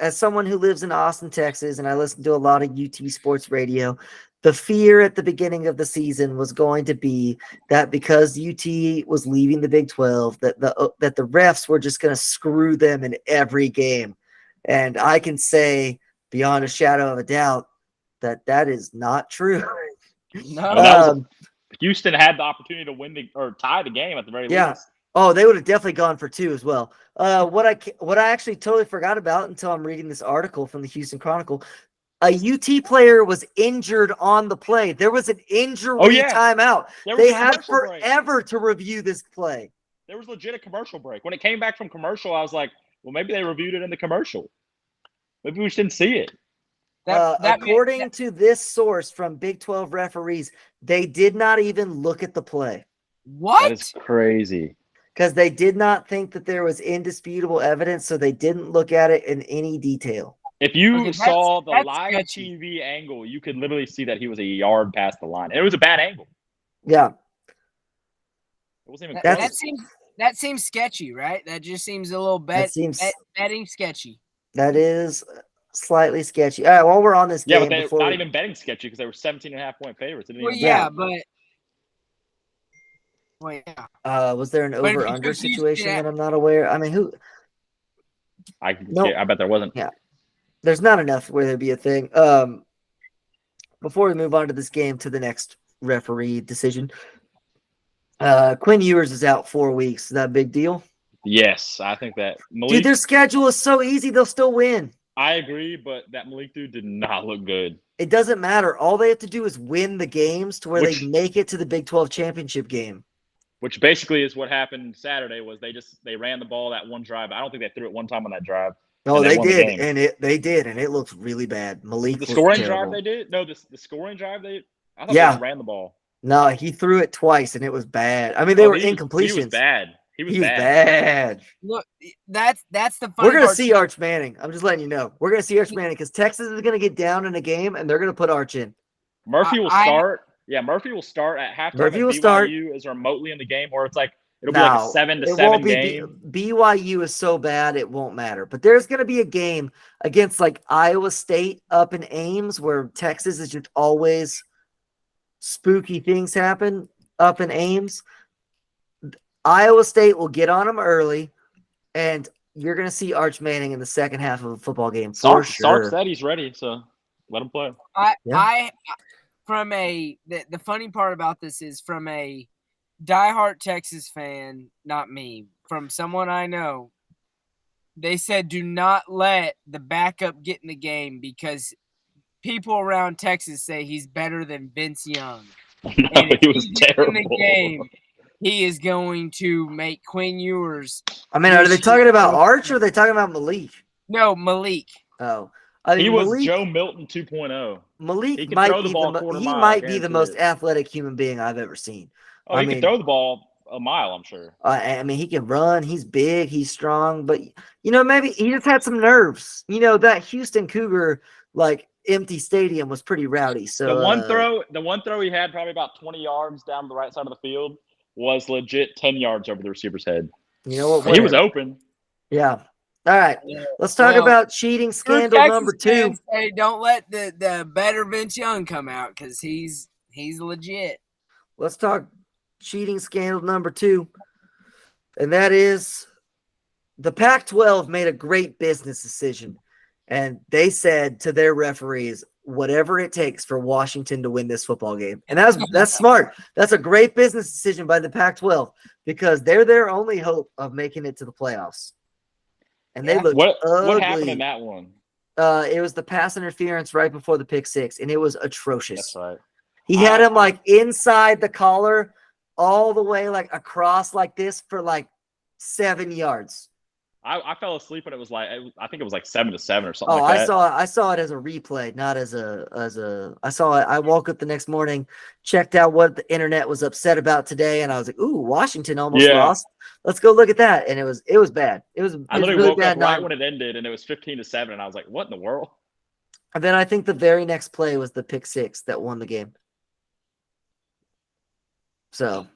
as someone who lives in Austin, Texas, and I listen to a lot of UT sports radio, the fear at the beginning of the season was going to be that because UT was leaving the Big 12, that the refs were just going to screw them in every game. And I can say beyond a shadow of a doubt that is not true. No. Houston had the opportunity to win or tie the game at the very least. Oh, they would have definitely gone for 2 as well. What I actually totally forgot about until I'm reading this article from the Houston Chronicle, a UT player was injured on the play. There was an injury timeout. They had forever to review this play. There was legit a commercial break. When it came back from commercial, I was like, well, maybe they reviewed it in the commercial. Maybe we just didn't see it. According to this source from Big 12 referees, they did not even look at the play. What? That is crazy. Because they did not think that there was indisputable evidence, so they didn't look at it in any detail. If you saw the live TV angle, you could literally see that he was a yard past the line. It was a bad angle. Yeah. It wasn't even close. That seems sketchy, right? That just seems a little betting sketchy. That is slightly sketchy. All right, while we're on this game. Yeah, but they're not even betting sketchy because they were 17.5-point favorites. Was there an over-under situation that I'm not aware? I mean, who? I bet there wasn't. Yeah. There's not enough where there'd be a thing. Before we move on to this game, to the next referee decision, Quinn Ewers is out 4 weeks. Is that a big deal? Yes, I think that. Dude, their schedule is so easy; they'll still win. I agree, but that Malik dude did not look good. It doesn't matter. All they have to do is win the games to where they make it to the Big 12 championship game. Which basically is what happened Saturday. Was they ran the ball that one drive. I don't think they threw it one time on that drive. No, they did, and it looked really bad. Malik, the scoring drive they did. No, the scoring drive I thought they just ran the ball. No, he threw it twice, and it was bad. I mean, they were incompletions. He was bad. He was bad. Look, that's the funny We're gonna part. see Arch Manning. I'm just letting you know. We're gonna see Arch Manning because Texas is gonna get down in a game, and they're gonna put Arch in. Murphy will start. Murphy will start at halftime. Murphy will BYU is remotely in the game, or it's like it'll be like a 7-7 game. BYU is so bad it won't matter. But there's gonna be a game against like Iowa State up in Ames where Texas is just always spooky things happen up in Ames. Iowa State will get on them early, and you're going to see Arch Manning in the second half of a football game for sure. Sark said he's ready, so let him play. The funny part about this is from a diehard Texas fan, not me, from someone I know, they said do not let the backup get in the game because people around Texas say he's better than Vince Young. No, he was terrible. In the game, he is going to make Quinn Ewers. I mean, are they talking about Arch or are they talking about Malik? No, Malik. Oh, I mean, he was Joe Milton 2.0. Malik might be the most athletic human being I've ever seen. Oh, he can throw the ball a mile, I'm sure. I mean, he can run. He's big. He's strong. But, maybe he just had some nerves. That Houston Cougar, empty stadium was pretty rowdy. So the one throw he had probably about 20 yards down the right side of the field was legit 10 yards over the receiver's head. You know what? He was open. Yeah. All right. Let's talk about cheating scandal number 2. Hey, don't let the better Vince Young come out because he's legit. Let's talk cheating scandal number 2. And that is the Pac-12 made a great business decision. And they said to their referees, whatever it takes for Washington to win this football game. And that's smart. That's a great business decision by the Pac-12 because they're their only hope of making it to the playoffs. And they look ugly. What happened in that one? It was the pass interference right before the pick 6, and it was atrocious. That's right. He had him inside the collar all the way across like this for 7 yards. I fell asleep when it was I think it was 7-7 or something. Oh, like that. I saw it as a replay, not as a. I saw it. I woke up the next morning, checked out what the internet was upset about today, and I was like, "Ooh, Washington almost lost. Let's go look at that." And it was bad. I literally really woke bad up right when it ended, and it was 15-7, and I was like, "What in the world?" And then I think the very next play was the pick 6 that won the game. So.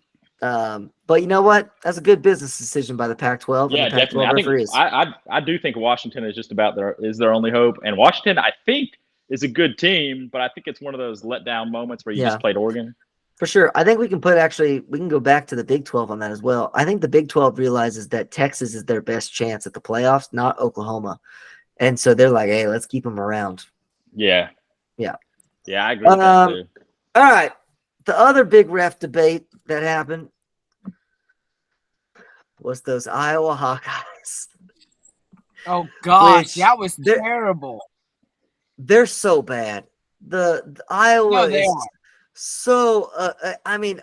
But you know what? That's a good business decision by the Pac-12. Yeah, and the Pac-12 definitely. referees. I do think Washington is just about their only hope, and Washington I think is a good team, but I think it's one of those letdown moments where you Yeah. just played Oregon. For sure. I think we can go back to the Big 12 on that as well. I think the Big 12 realizes that Texas is their best chance at the playoffs, not Oklahoma. And so they're like, hey, let's keep them around. Yeah. Yeah. Yeah, I agree with that too. All right. The other big ref debate that happened was those Iowa Hawkeyes. Oh gosh, Which that was they're- terrible. They're so bad. The Iowa No, they is are. so I mean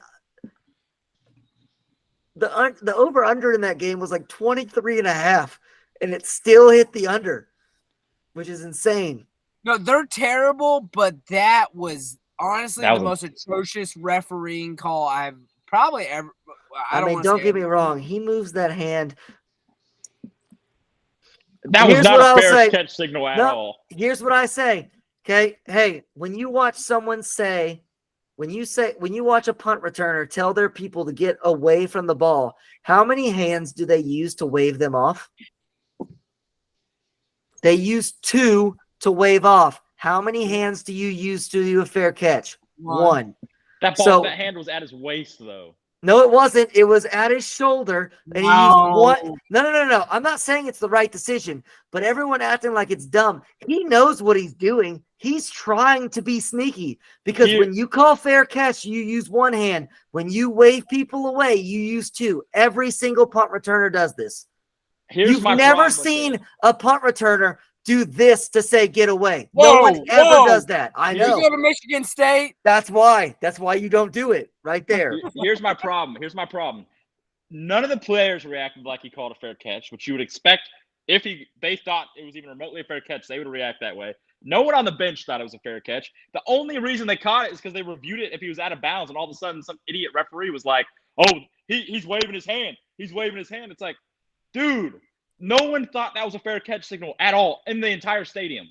the over under in that game was like 23.5 and it still hit the under, which is insane. No, they're terrible, but that was honestly That the was- most atrocious refereeing call I've probably ever. I mean, wanna don't say get me ever. wrong. He moves that hand. That was Here's not what a I'll fair say. catch signal at No. all. Here's what I say. Okay. Hey, when you watch someone say, when you watch a punt returner tell their people to get away from the ball, how many hands do they use to wave them off? They use 2 to wave off. How many hands do you use to do a fair catch? One. That ball, So- that hand was at his waist though. No, it wasn't. It was at his shoulder, and he used one. No. I'm not saying it's the right decision, but everyone acting like it's dumb. He knows what he's doing. He's trying to be sneaky because when you call fair catch, you use one hand. When you wave people away, you use 2. Every single punt returner does this. Here's You've my never problem with seen it. a punt returner do this to say get away. No Whoa, one ever whoa. does that. I You know. go to Michigan State. That's why. That's why you don't do it right there. Here's my problem. None of the players reacted like he called a fair catch, which you would expect if they thought it was even remotely a fair catch, they would react that way. No one on the bench thought it was a fair catch. The only reason they caught it is because they reviewed it if he was out of bounds, and all of a sudden some idiot referee was like, "Oh, he's waving his hand. He's waving his hand." It's like, dude, no one thought that was a fair catch signal at all in the entire stadium.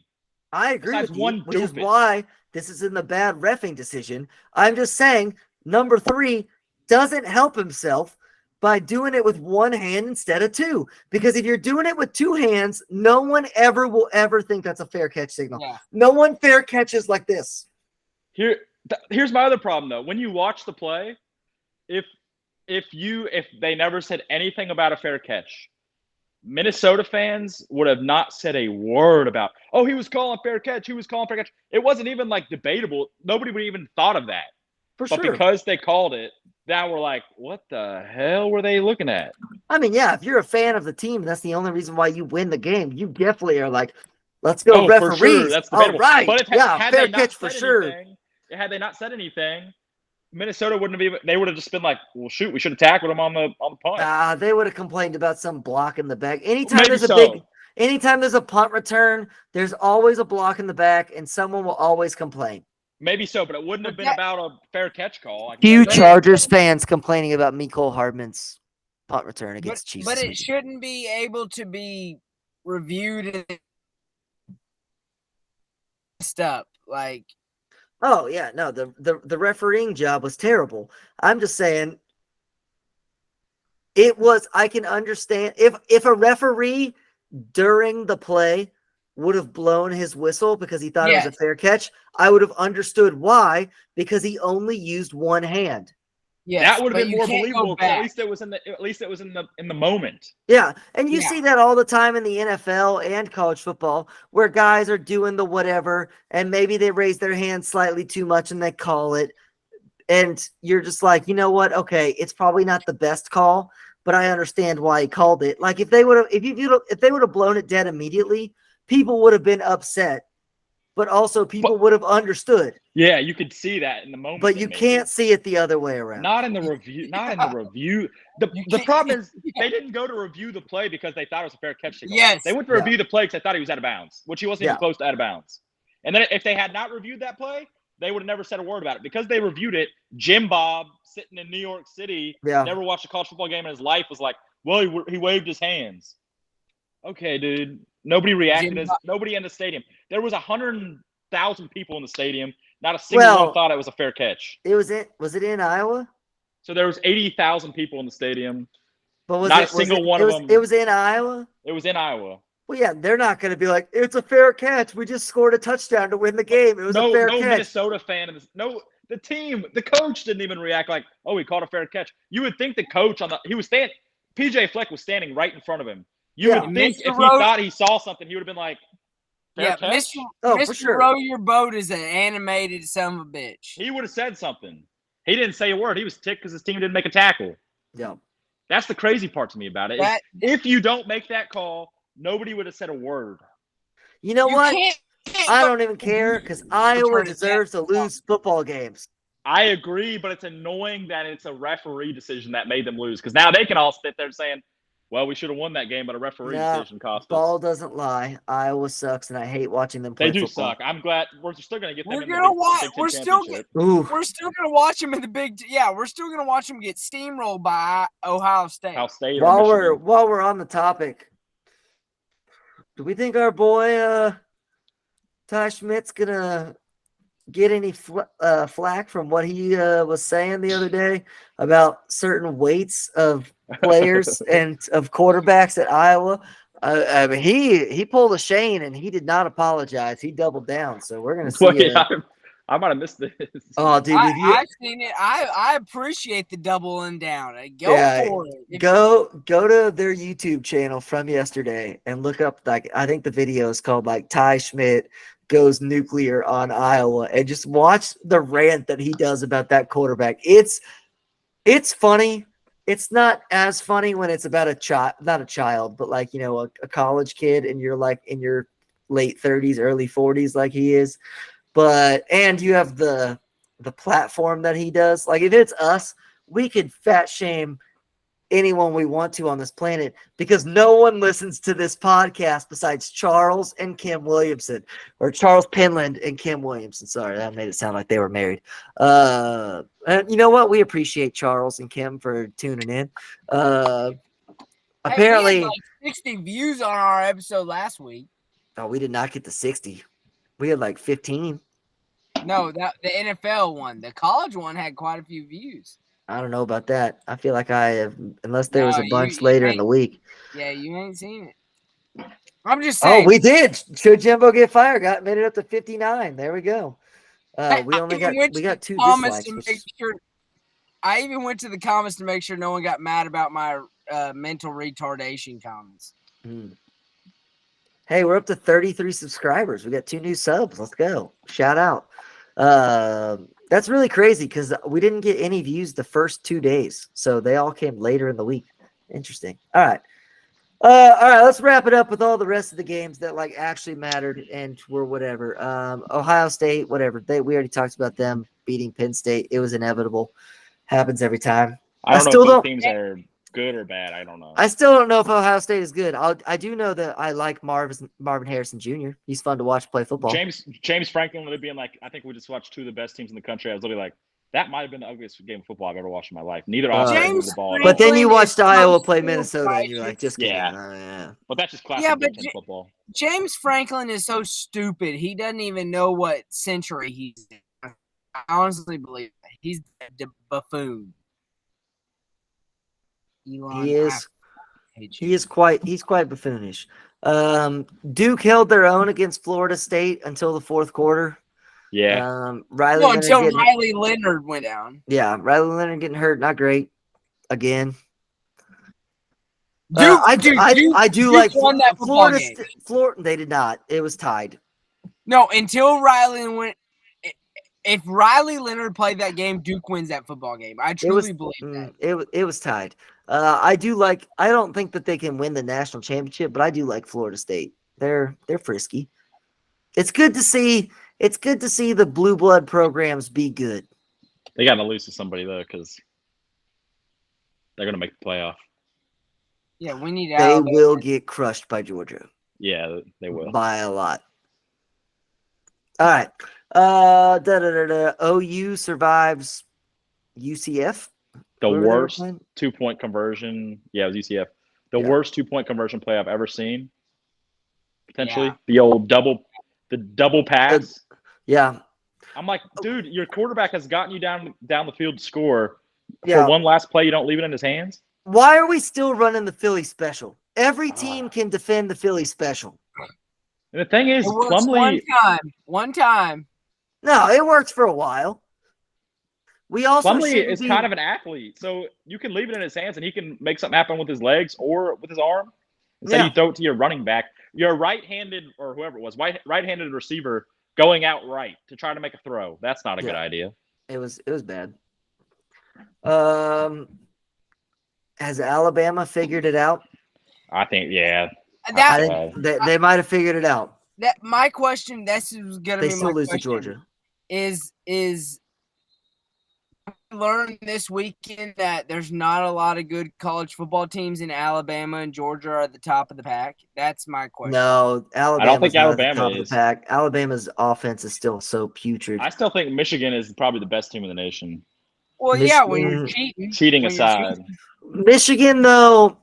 I agree Besides with you, one which is doofus. why this is in the bad reffing decision. I'm just saying number 3 doesn't help himself by doing it with one hand instead of 2. Because if you're doing it with 2 hands, no one will ever think that's a fair catch signal. Yeah. No one fair catches like this. Here's my other problem though. When you watch the play, if they never said anything about a fair catch, Minnesota fans would have not said a word about, oh, he was calling fair catch. He was calling fair catch. It wasn't even like debatable. Nobody would even thought of that. For But sure. because they called it, now we're like, what the hell were they looking at? I mean, yeah, if you're a fan of the team, that's the only reason why you win the game. You definitely are like, let's go referees. For sure. That's All debatable. right. But Yeah, fair catch for sure. Had they not said anything, Minnesota wouldn't have even. They would have just been like, "Well, shoot, we should have tackled him on the punt." They would have complained about some block in the back. Anytime Maybe there's so. anytime there's a punt return, there's always a block in the back, and someone will always complain. Maybe so, but it wouldn't have been about a fair catch call. I can Few tell you that. Chargers fans complaining about Mecole Hardman's punt return against Chiefs. But it shouldn't be able to be reviewed and messed up. Like, Oh yeah, no, the refereeing job was terrible. I'm just saying it was. I can understand if a referee during the play would have blown his whistle because he thought it was a fair catch, I would have understood why, because he only used one hand. yes, That would but have been you more can't go believable. 'Cause back. At least it was in the moment. Yeah, and you Yeah. see that all the time in the NFL and college football where guys are doing the whatever and maybe they raise their hand slightly too much and they call it. And you're just like, you know what? Okay, it's probably not the best call, but I understand why he called it. Like if they would have blown it dead immediately, people would have been upset, but also people would have understood. Yeah, you could see that in the moment. But you maybe. can't see it the other way around. Not in the review. Not in the review. The can't- problem is they didn't go to review the play because they thought it was a fair catch signal. Yes. They went to Yeah. review the play because they thought he was out of bounds, which he wasn't Yeah. even close to out of bounds. And then if they had not reviewed that play, they would have never said a word about it. Because they reviewed it, Jim Bob, sitting in New York City, Yeah. never watched a college football game in his life, was like, well, he waved his hands. Okay, dude. Nobody reacted. Nobody in the stadium. There was 100,000 people in the stadium. Not a single one thought it was a fair catch. Was it in Iowa? So there was 80,000 people in the stadium. But was Not it, a single was it, one it of was, them. It was in Iowa? It was in Iowa. Well, yeah, they're not going to be like, it's a fair catch. We just scored a touchdown to win the game. It was a fair catch. Minnesota fan, the coach didn't even react like, oh, he caught a fair catch. You would think the coach PJ Fleck was standing right in front of him. You would think if he thought he saw something, he would have been like, fair catch? For sure. Row Your Boat is an animated son of a bitch. He would have said something. He didn't say a word. He was ticked because his team didn't make a tackle. Yeah. That's the crazy part to me about it. If you don't make that call, nobody would have said a word. You know what? I don't even care because Iowa deserves to lose football games. I agree, but it's annoying that it's a referee decision that made them lose because now they can all sit there saying, well, we should have won that game, but a referee decision cost us. Ball doesn't lie. Iowa sucks, and I hate watching them play football. They do football. suck. I'm glad we're still going to get them in the Big We're still going to watch them in the Big – yeah, we're still going to watch them get steamrolled by Ohio State. While we're on the topic, do we think our boy Ty Schmidt's going to get any flack from what he was saying the other day about certain weights of players and of quarterbacks at Iowa? I mean, he pulled a Shane and he did not apologize. He doubled down. So we're gonna see. I might have missed this. Oh, dude, I've seen it. I appreciate the doubling down. For it. Go to their YouTube channel from yesterday and look up I think the video is called Ty Schmidt goes nuclear on Iowa, and just watch the rant that he does about that quarterback. It's funny. It's not as funny when it's about not a child, but a college kid and you're in your late 30s, early 40s like he is. And you have the platform that he does. Like if it's us, we could fat shame anyone we want to on this planet because no one listens to this podcast besides Charles and Kim Williamson, or Charles Penland and Kim Williamson. Sorry, that made it sound like they were married. And you know what? We appreciate Charles and Kim for tuning in. Apparently, we had 60 views on our episode last week. Oh, we did not get to 60. We had 15. No, the NFL one. The college one had quite a few views. I don't know about that. I feel like I have, unless there was a bunch later in the week. Yeah, you ain't seen it. I'm just saying. Oh, we did. Should Jimbo get fired? Made it up to 59. There we go. We got 2 dislikes. I even went to the comments to make sure no one got mad about my mental retardation comments. Hey, we're up to 33 subscribers. We got 2 new subs. Let's go. Shout out. That's really crazy because we didn't get any views the first 2 days. So they all came later in the week. Interesting. All right. Let's wrap it up with all the rest of the games that actually mattered and were whatever. Ohio State, whatever. We already talked about them beating Penn State. It was inevitable. Happens every time. I don't know if teams are good or bad. I don't know. I still don't know if Ohio State is good. I do know that I like Marvin Harrison Jr. He's fun to watch play football. James Franklin would be I think we just watched 2 of the best teams in the country. I was literally like, that might have been the ugliest game of football I've ever watched in my life. Neither offense moved the ball. But then you watched Iowa play Minnesota, and you're like, just kidding. Yeah. But that's just classic Big Ten football. James Franklin is so stupid. He doesn't even know what century he's in. I honestly believe that. He's the buffoon. He's quite buffoonish. Duke held their own against Florida State until the fourth quarter. Yeah. Until Riley Leonard went down. Yeah, Riley Leonard getting hurt, not great. Again. Duke, I do like Florida. Florida. They did not. It was tied. No, until Riley went. If Riley Leonard played that game, Duke wins that football game. I truly believe that. It was tied. I don't think that they can win the national championship, but I do like Florida State. They're frisky. It's good to see the blue blood programs be good. They got to lose to somebody though, because they're going to make the playoff. Yeah, we need. They will get crushed by Georgia. Yeah, they will by a lot. All right. OU survives UCF. The worst 2-point conversion. Yeah, it was UCF. The worst 2-point conversion play I've ever seen. Potentially. Yeah. The double pass. Yeah. I'm like, dude, your quarterback has gotten you down the field to score. For one last play, you don't leave it in his hands? Why are we still running the Philly special? every team can defend the Philly special. And the thing is, It works Plumlee. one time. No, it works for a while. We also Plumlee shouldn't is be, kind of an athlete, so you can leave it in his hands, and he can make something happen with his legs or with his arm. Instead, you throw it to your running back, your right-handed or whoever it was, right-handed receiver going out right to try to make a throw. That's not a good idea. It was bad. Has Alabama figured it out? I think, yeah. That, I think they might have figured it out. my question, this is gonna They be still my lose to question, Georgia. is I learned this weekend that there's not a lot of good college football teams in Alabama and Georgia are at the top of the pack. That's my question. No, Alabama's not at the Alabama top of is. the pack. Alabama's offense is still so putrid. I still think Michigan is probably the best team in the nation. Well, yeah, when you're Michigan- cheating. Cheating when you're aside, Michigan, though,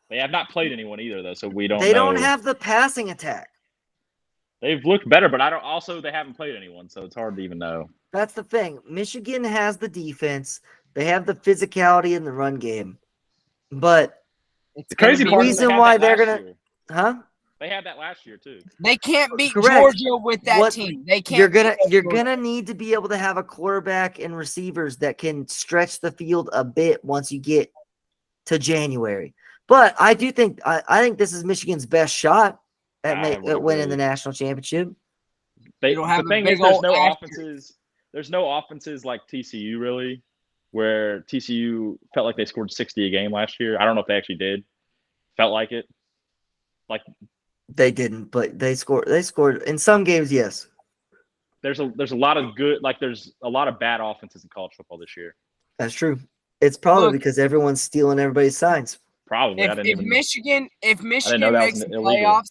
they have not played anyone either, though, so we don't. they know. don't have the passing attack. They've looked better, but they haven't played anyone, so it's hard to even know. That's the thing. Michigan has the defense. They have the physicality in the run game. But It's The crazy gonna be- part is reason they had why that they're last gonna- year. huh? They had that last year too. They can't beat Correct. Georgia with that What- team. They can't. You're beat Georgia. gonna need to be able to have a quarterback and receivers that can stretch the field a bit once you get to January. But I do think I think this is Michigan's best shot at I would winning the agree. national championship. You don't have The a thing is, big there's old no asterisk. offenses. There's no offenses like TCU really, where TCU felt like they scored 60 a game last year. I don't know if they actually did. Felt like it. Like They didn't, but they scored. They scored in some games. Yes, there's a lot of good. Like there's a lot of bad offenses in college football this year. that's true. It's probably Look- because everyone's stealing everybody's signs. Probably. I didn't If even. Michigan that makes was the illegal. playoffs,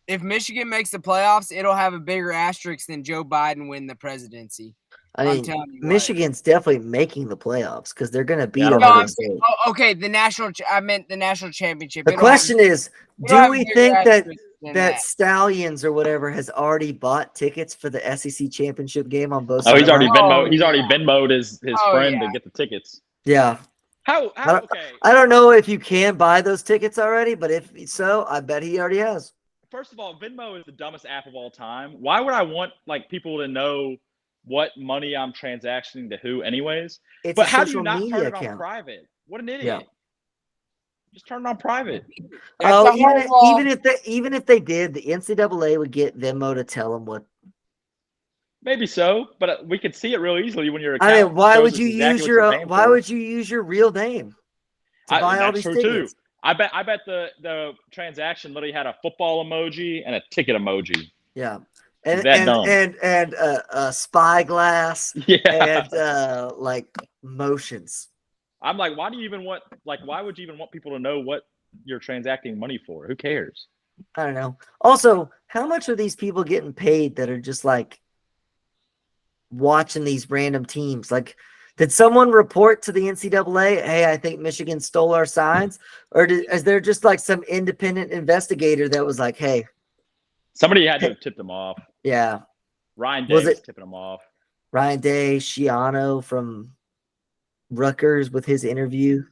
if Michigan makes the playoffs, it'll have a bigger asterisk than Joe Biden win the presidency. I I'm mean, telling you what. Michigan's definitely making the playoffs because they're going to beat I don't Ohio know. State. Oh, okay, I meant the national championship. The It'll have- question is, it'll do have a we bigger think that asterisk than that Stallions or whatever has already bought tickets for the SEC championship game on both Oh, sides? he's already Oh, Venmoed his Oh, friend yeah. to get the tickets. Yeah. How okay. I don't know if you can buy those tickets already, but if so, I bet he already has. First of all, Venmo is the dumbest app of all time. Why would I want like people to know what money I'm transacting to who anyways? It's But a how do you social not media turn it on account. private? What an idiot. Yeah. Just turn it on private. That's Oh, the whole, even if they did, the NCAA would get Venmo to tell them what. Maybe so, but we could see it real easily when your I account mean, why shows would us you exactly use what your you're paying why for. would you use your real name to buy all that's these true tickets? too. I bet the transaction literally had a football emoji and a ticket emoji. Yeah, and That dumb. and a spyglass Yeah. and like motions. I'm like, why would you even want people to know what you're transacting money for? Who cares? I don't know. Also, how much are these people getting paid that are just like watching these random teams? Like, did someone report to the NCAA, hey, I think Michigan stole our signs? Or is there just like some independent investigator that was like, hey, Somebody had to have tipped them off. yeah, Ryan Day Was was it- tipping them off. Ryan Day, Shiano from Rutgers with his interview?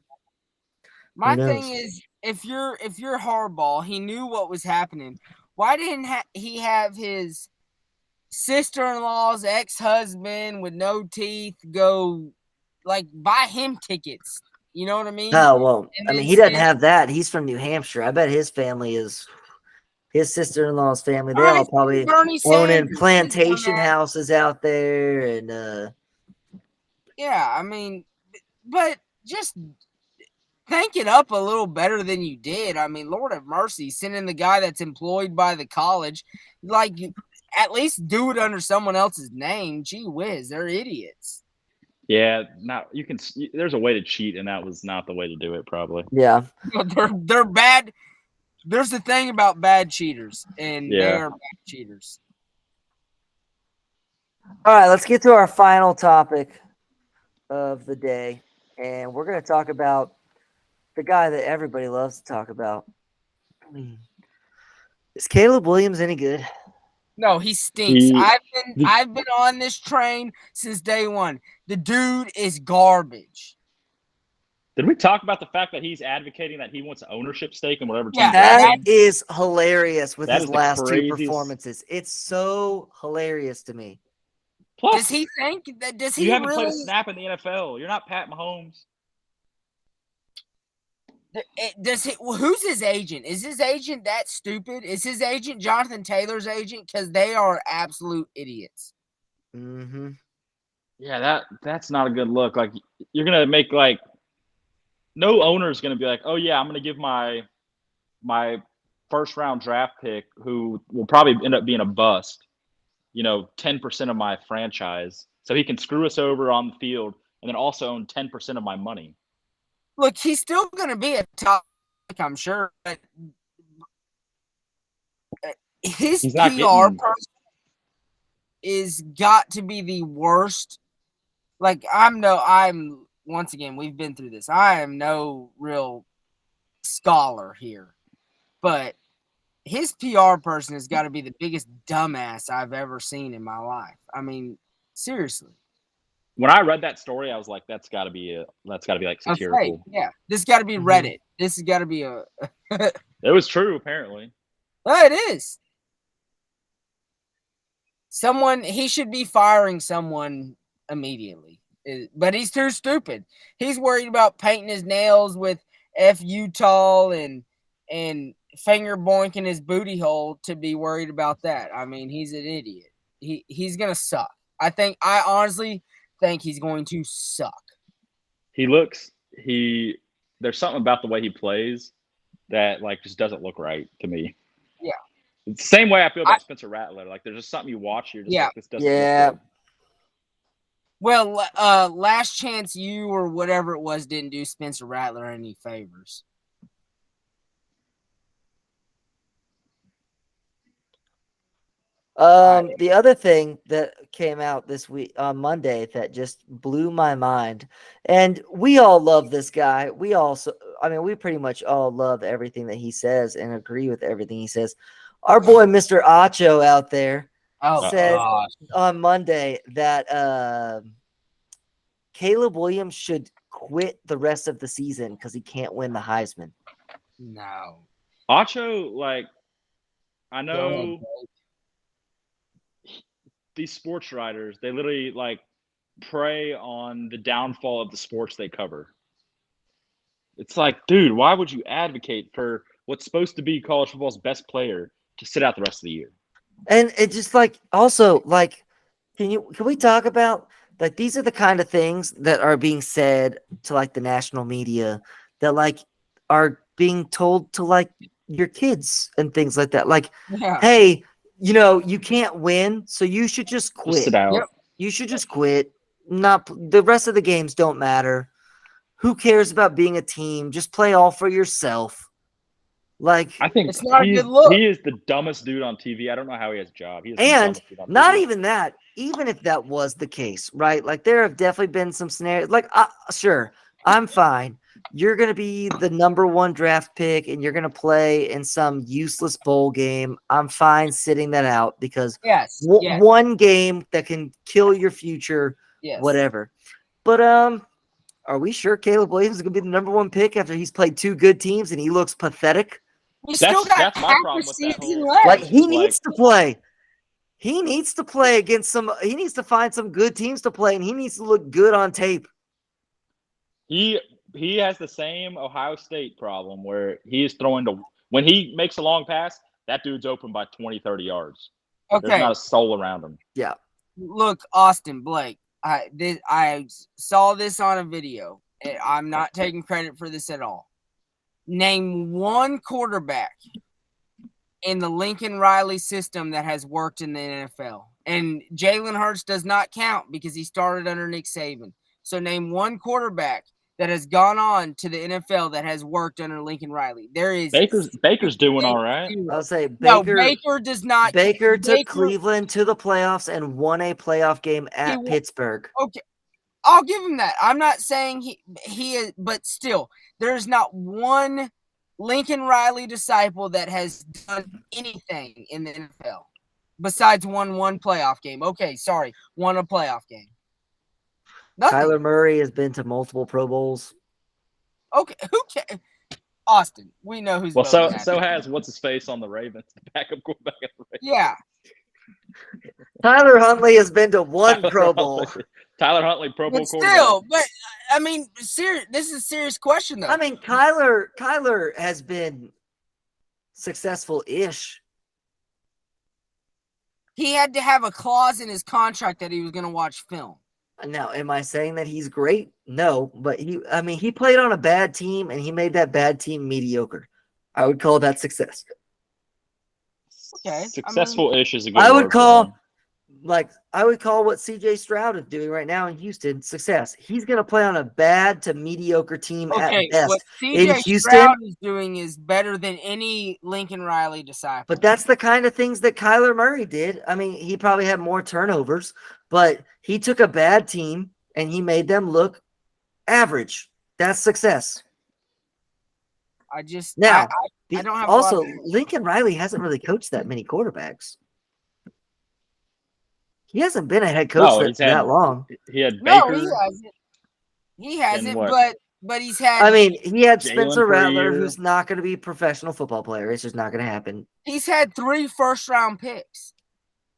my Who thing knows? is, if you're Harbaugh, he knew what was happening. Why didn't he have his sister-in-law's ex-husband with no teeth go like buy him tickets? You know what I mean? Oh, well, And I mean, then he doesn't say- have that. He's from New Hampshire. I bet his family is his sister-in-law's family. They All all right, probably Bernie owning Sanders, plantation dumbass. houses out there and Yeah, I mean, but just think it up a little better than you did. I mean, Lord have mercy, sending the guy that's employed by the college, like at least do it under someone else's name. Gee whiz, they're idiots. Yeah, there's a way to cheat, and that was not the way to do it, probably. yeah. They're bad. There's the thing about bad cheaters, and they Yeah. are bad cheaters. All right, let's get to our final topic of the day. And we're going to talk about the guy that everybody loves to talk about. Is Caleb Williams any good? No, he stinks. He- I've been on this train since day one. The dude is garbage. Did we talk about the fact that he's advocating that he wants an ownership stake in whatever team? Yeah, That he's in? is hilarious with That his is the last two craziest- performances. It's so hilarious to me. Plus, Does he think that? Does he you haven't really? played a snap in the NFL. You're not Pat Mahomes. Does he? Who's his agent? Is his agent that stupid? Is his agent Jonathan Taylor's agent? Because they are absolute idiots. Mm-hmm. Yeah, that's not a good look. Like, you're gonna make like no owner's gonna be like, oh yeah, I'm gonna give my first round draft pick, who will probably end up being a bust, 10% of my franchise, so he can screw us over on the field and then also own 10% of my money. Look, he's still going to be a top pick, I'm sure. But his He's not PR getting- person is got to be the worst. Like, I'm once again, we've been through this. I am no real scholar here, but his PR person has got to be the biggest dumbass I've ever seen in my life. I mean, seriously. When I read that story, I was like, that's got to be like A fake, satirical. yeah. This got to be Mhm. Reddit. This has got to be a. It was true, apparently. Oh, it is. He should be firing someone immediately. But he's too stupid. He's worried about painting his nails with F Utah and finger boinking his booty hole to be worried about that. I mean, he's an idiot. He's gonna suck. I honestly think he's going to suck. There's something about the way he plays that like just doesn't look right to me. Yeah. It's the same way I feel about Spencer Rattler. Like, there's just something you watch, you're just Yeah. like, this doesn't Yeah. look good. Well, Last Chance U or whatever it was didn't do Spencer Rattler any favors. The other thing that came out this week on Monday that just blew my mind, and we all love this guy. We pretty much all love everything that he says and agree with everything he says. Our boy, Mr. Acho out there, Oh, said gosh. on Monday that Caleb Williams should quit the rest of the season because he can't win the Heisman. No. Acho, like, I know these sports writers, they literally like prey on the downfall of the sports they cover. It's like, dude, why would you advocate for what's supposed to be college football's best player to sit out the rest of the year? And it just like also like can we talk about like these are the kind of things that are being said to like the national media that like are being told to like your kids and things like that. Like, Yeah. hey, you can't win, so you should just quit. Just sit out. Yep. You should just quit. Not the rest of the games don't matter. Who cares about being a team? Just play all for yourself. Like, I think It's not a good look. he is the dumbest dude on TV. I don't know how he has a job. He is the and dumbest dude on not TV. even that. Even if that was the case, right? Like, there have definitely been some scenarios. Like, sure, I'm fine. You're going to be the number 1 draft pick and you're going to play in some useless bowl game. I'm fine sitting that out because Yes. Yes. one game that can kill your future, Yes. whatever. But are we sure Caleb Williams is going to be the number 1 pick after he's played 2 good teams and he looks pathetic? We still got That's my half problem the with that season whole- left. Like, he Like- needs to play. He needs to play against he needs to find some good teams to play, and he needs to look good on tape. He has the same Ohio State problem where he is throwing when he makes a long pass, that dude's open by 20, 30 yards. There's Okay. not a soul around him. Look, Austin Blake. I saw this on a video. And I'm not taking credit for this at all. Name one quarterback in the Lincoln Riley system that has worked in the NFL. And Jalen Hurts does not count because he started under Nick Saban. So name one quarterback that has gone on to the NFL that has worked under Lincoln Riley. There is Baker's doing all right. I'll say No, Baker. Baker does not. Baker took Baker- Cleveland to the playoffs and won a playoff game at wa- Pittsburgh. Okay, I'll give him that. I'm not saying he is, but still, there's not one Lincoln Riley disciple that has done anything in the NFL besides won one playoff game. Okay, sorry, won a playoff game. Nothing. Kyler Murray has been to multiple Pro Bowls. Okay, who cares? Austin, we know who's Well, voting so that. has what's his face on the Ravens, the backup quarterback of the Ravens. Yeah, Tyler Huntley has been to one Pro Bowl. Tyler Huntley, Pro Bowl but quarterback. still, I mean, this is a serious question though. I mean, Kyler has been successful-ish. He had to have a clause in his contract that he was going to watch film. Now, am I saying that he's great? No, but he played on a bad team and he made that bad team mediocre. I would call that success. Okay, Successful-ish is a good I would word call for him. I would call what CJ Stroud is doing right now in Houston success. He's going to play on a bad to mediocre team at best. What In CJ Houston, Stroud is doing is better than any Lincoln Riley disciple. but that's the kind of things that Kyler Murray did. I mean, he probably had more turnovers, but he took a bad team and he made them look average. That's success. I just Now, I don't have also a lot of- Lincoln Riley hasn't really coached that many quarterbacks. He hasn't been a head coach that long. He had No, Baker. he hasn't. He hasn't, what? but he's had. I mean, he had Jalen Spencer for a Rattler, year. who's not going to be a professional football player. It's just not going to happen. He's had 3 first-round picks.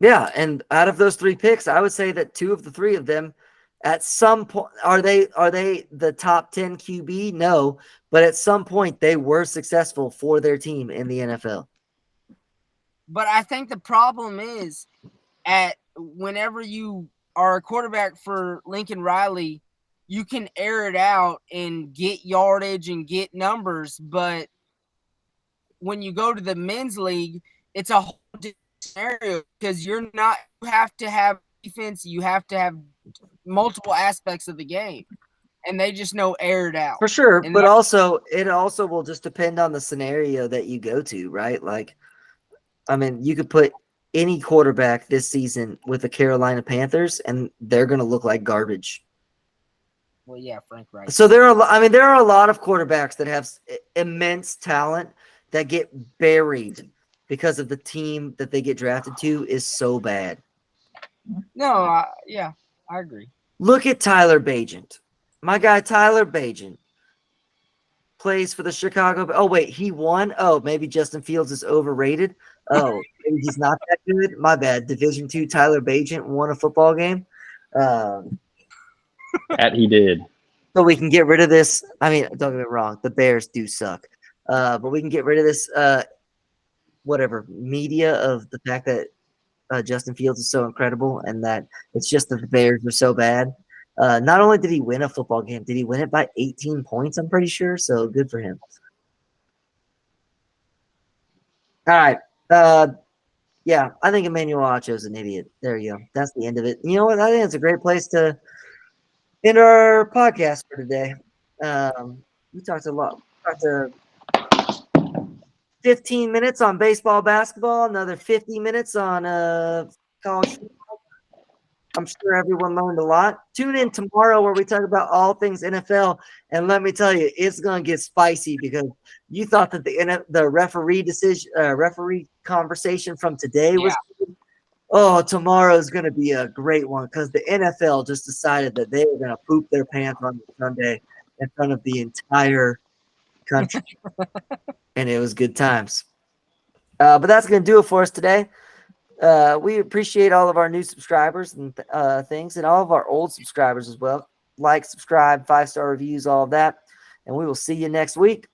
Yeah, and out of those 3 picks, I would say that 2 of the 3 of them, at some point, are they the top 10 QB? No, but at some point they were successful for their team in the NFL. But I think the problem is whenever you are a quarterback for Lincoln Riley, you can air it out and get yardage and get numbers. But when you go to the men's league, it's a whole different scenario because you have to have defense. You have to have multiple aspects of the game, and they just know air it out. For sure, And but it also will just depend on the scenario that you go to, right? Like, I mean, you could put any quarterback this season with the Carolina Panthers, and they're going to look like garbage. Well, yeah, Frank Reich. So there are a lot of quarterbacks that have immense talent that get buried because of the team that they get drafted to is so bad. No, I agree. Look at Tyler Bagent. My guy Tyler Bagent plays for the Chicago. Oh, wait, he won? Oh, maybe Justin Fields is overrated. Oh, maybe he's not that good. My bad. Division II Tyler Bagent won a football game. That he did. So we can get rid of this. I mean, don't get me wrong. The Bears do suck. But we can get rid of this media of the fact that Justin Fields is so incredible and that it's just that the Bears are so bad. Not only did he win a football game, did he win it by 18 points, I'm pretty sure. So good for him. All right. Yeah, I think Emmanuel Acho's an idiot. There you go. That's the end of it. You know what? I think it's a great place to end our podcast for today. We talked a lot. We talked 15 minutes on baseball, basketball, another 50 minutes on college football. I'm sure everyone learned a lot. Tune in tomorrow where we talk about all things NFL. And let me tell you, it's going to get spicy because you thought that the referee conversation from today was good. Oh, tomorrow's going to be a great one because the NFL just decided that they were going to poop their pants on Sunday in front of the entire country. And it was good times. But that's going to do it for us today. We appreciate all of our new subscribers and things, and all of our old subscribers as well. Like, subscribe, 5-star reviews, all of that. And we will see you next week.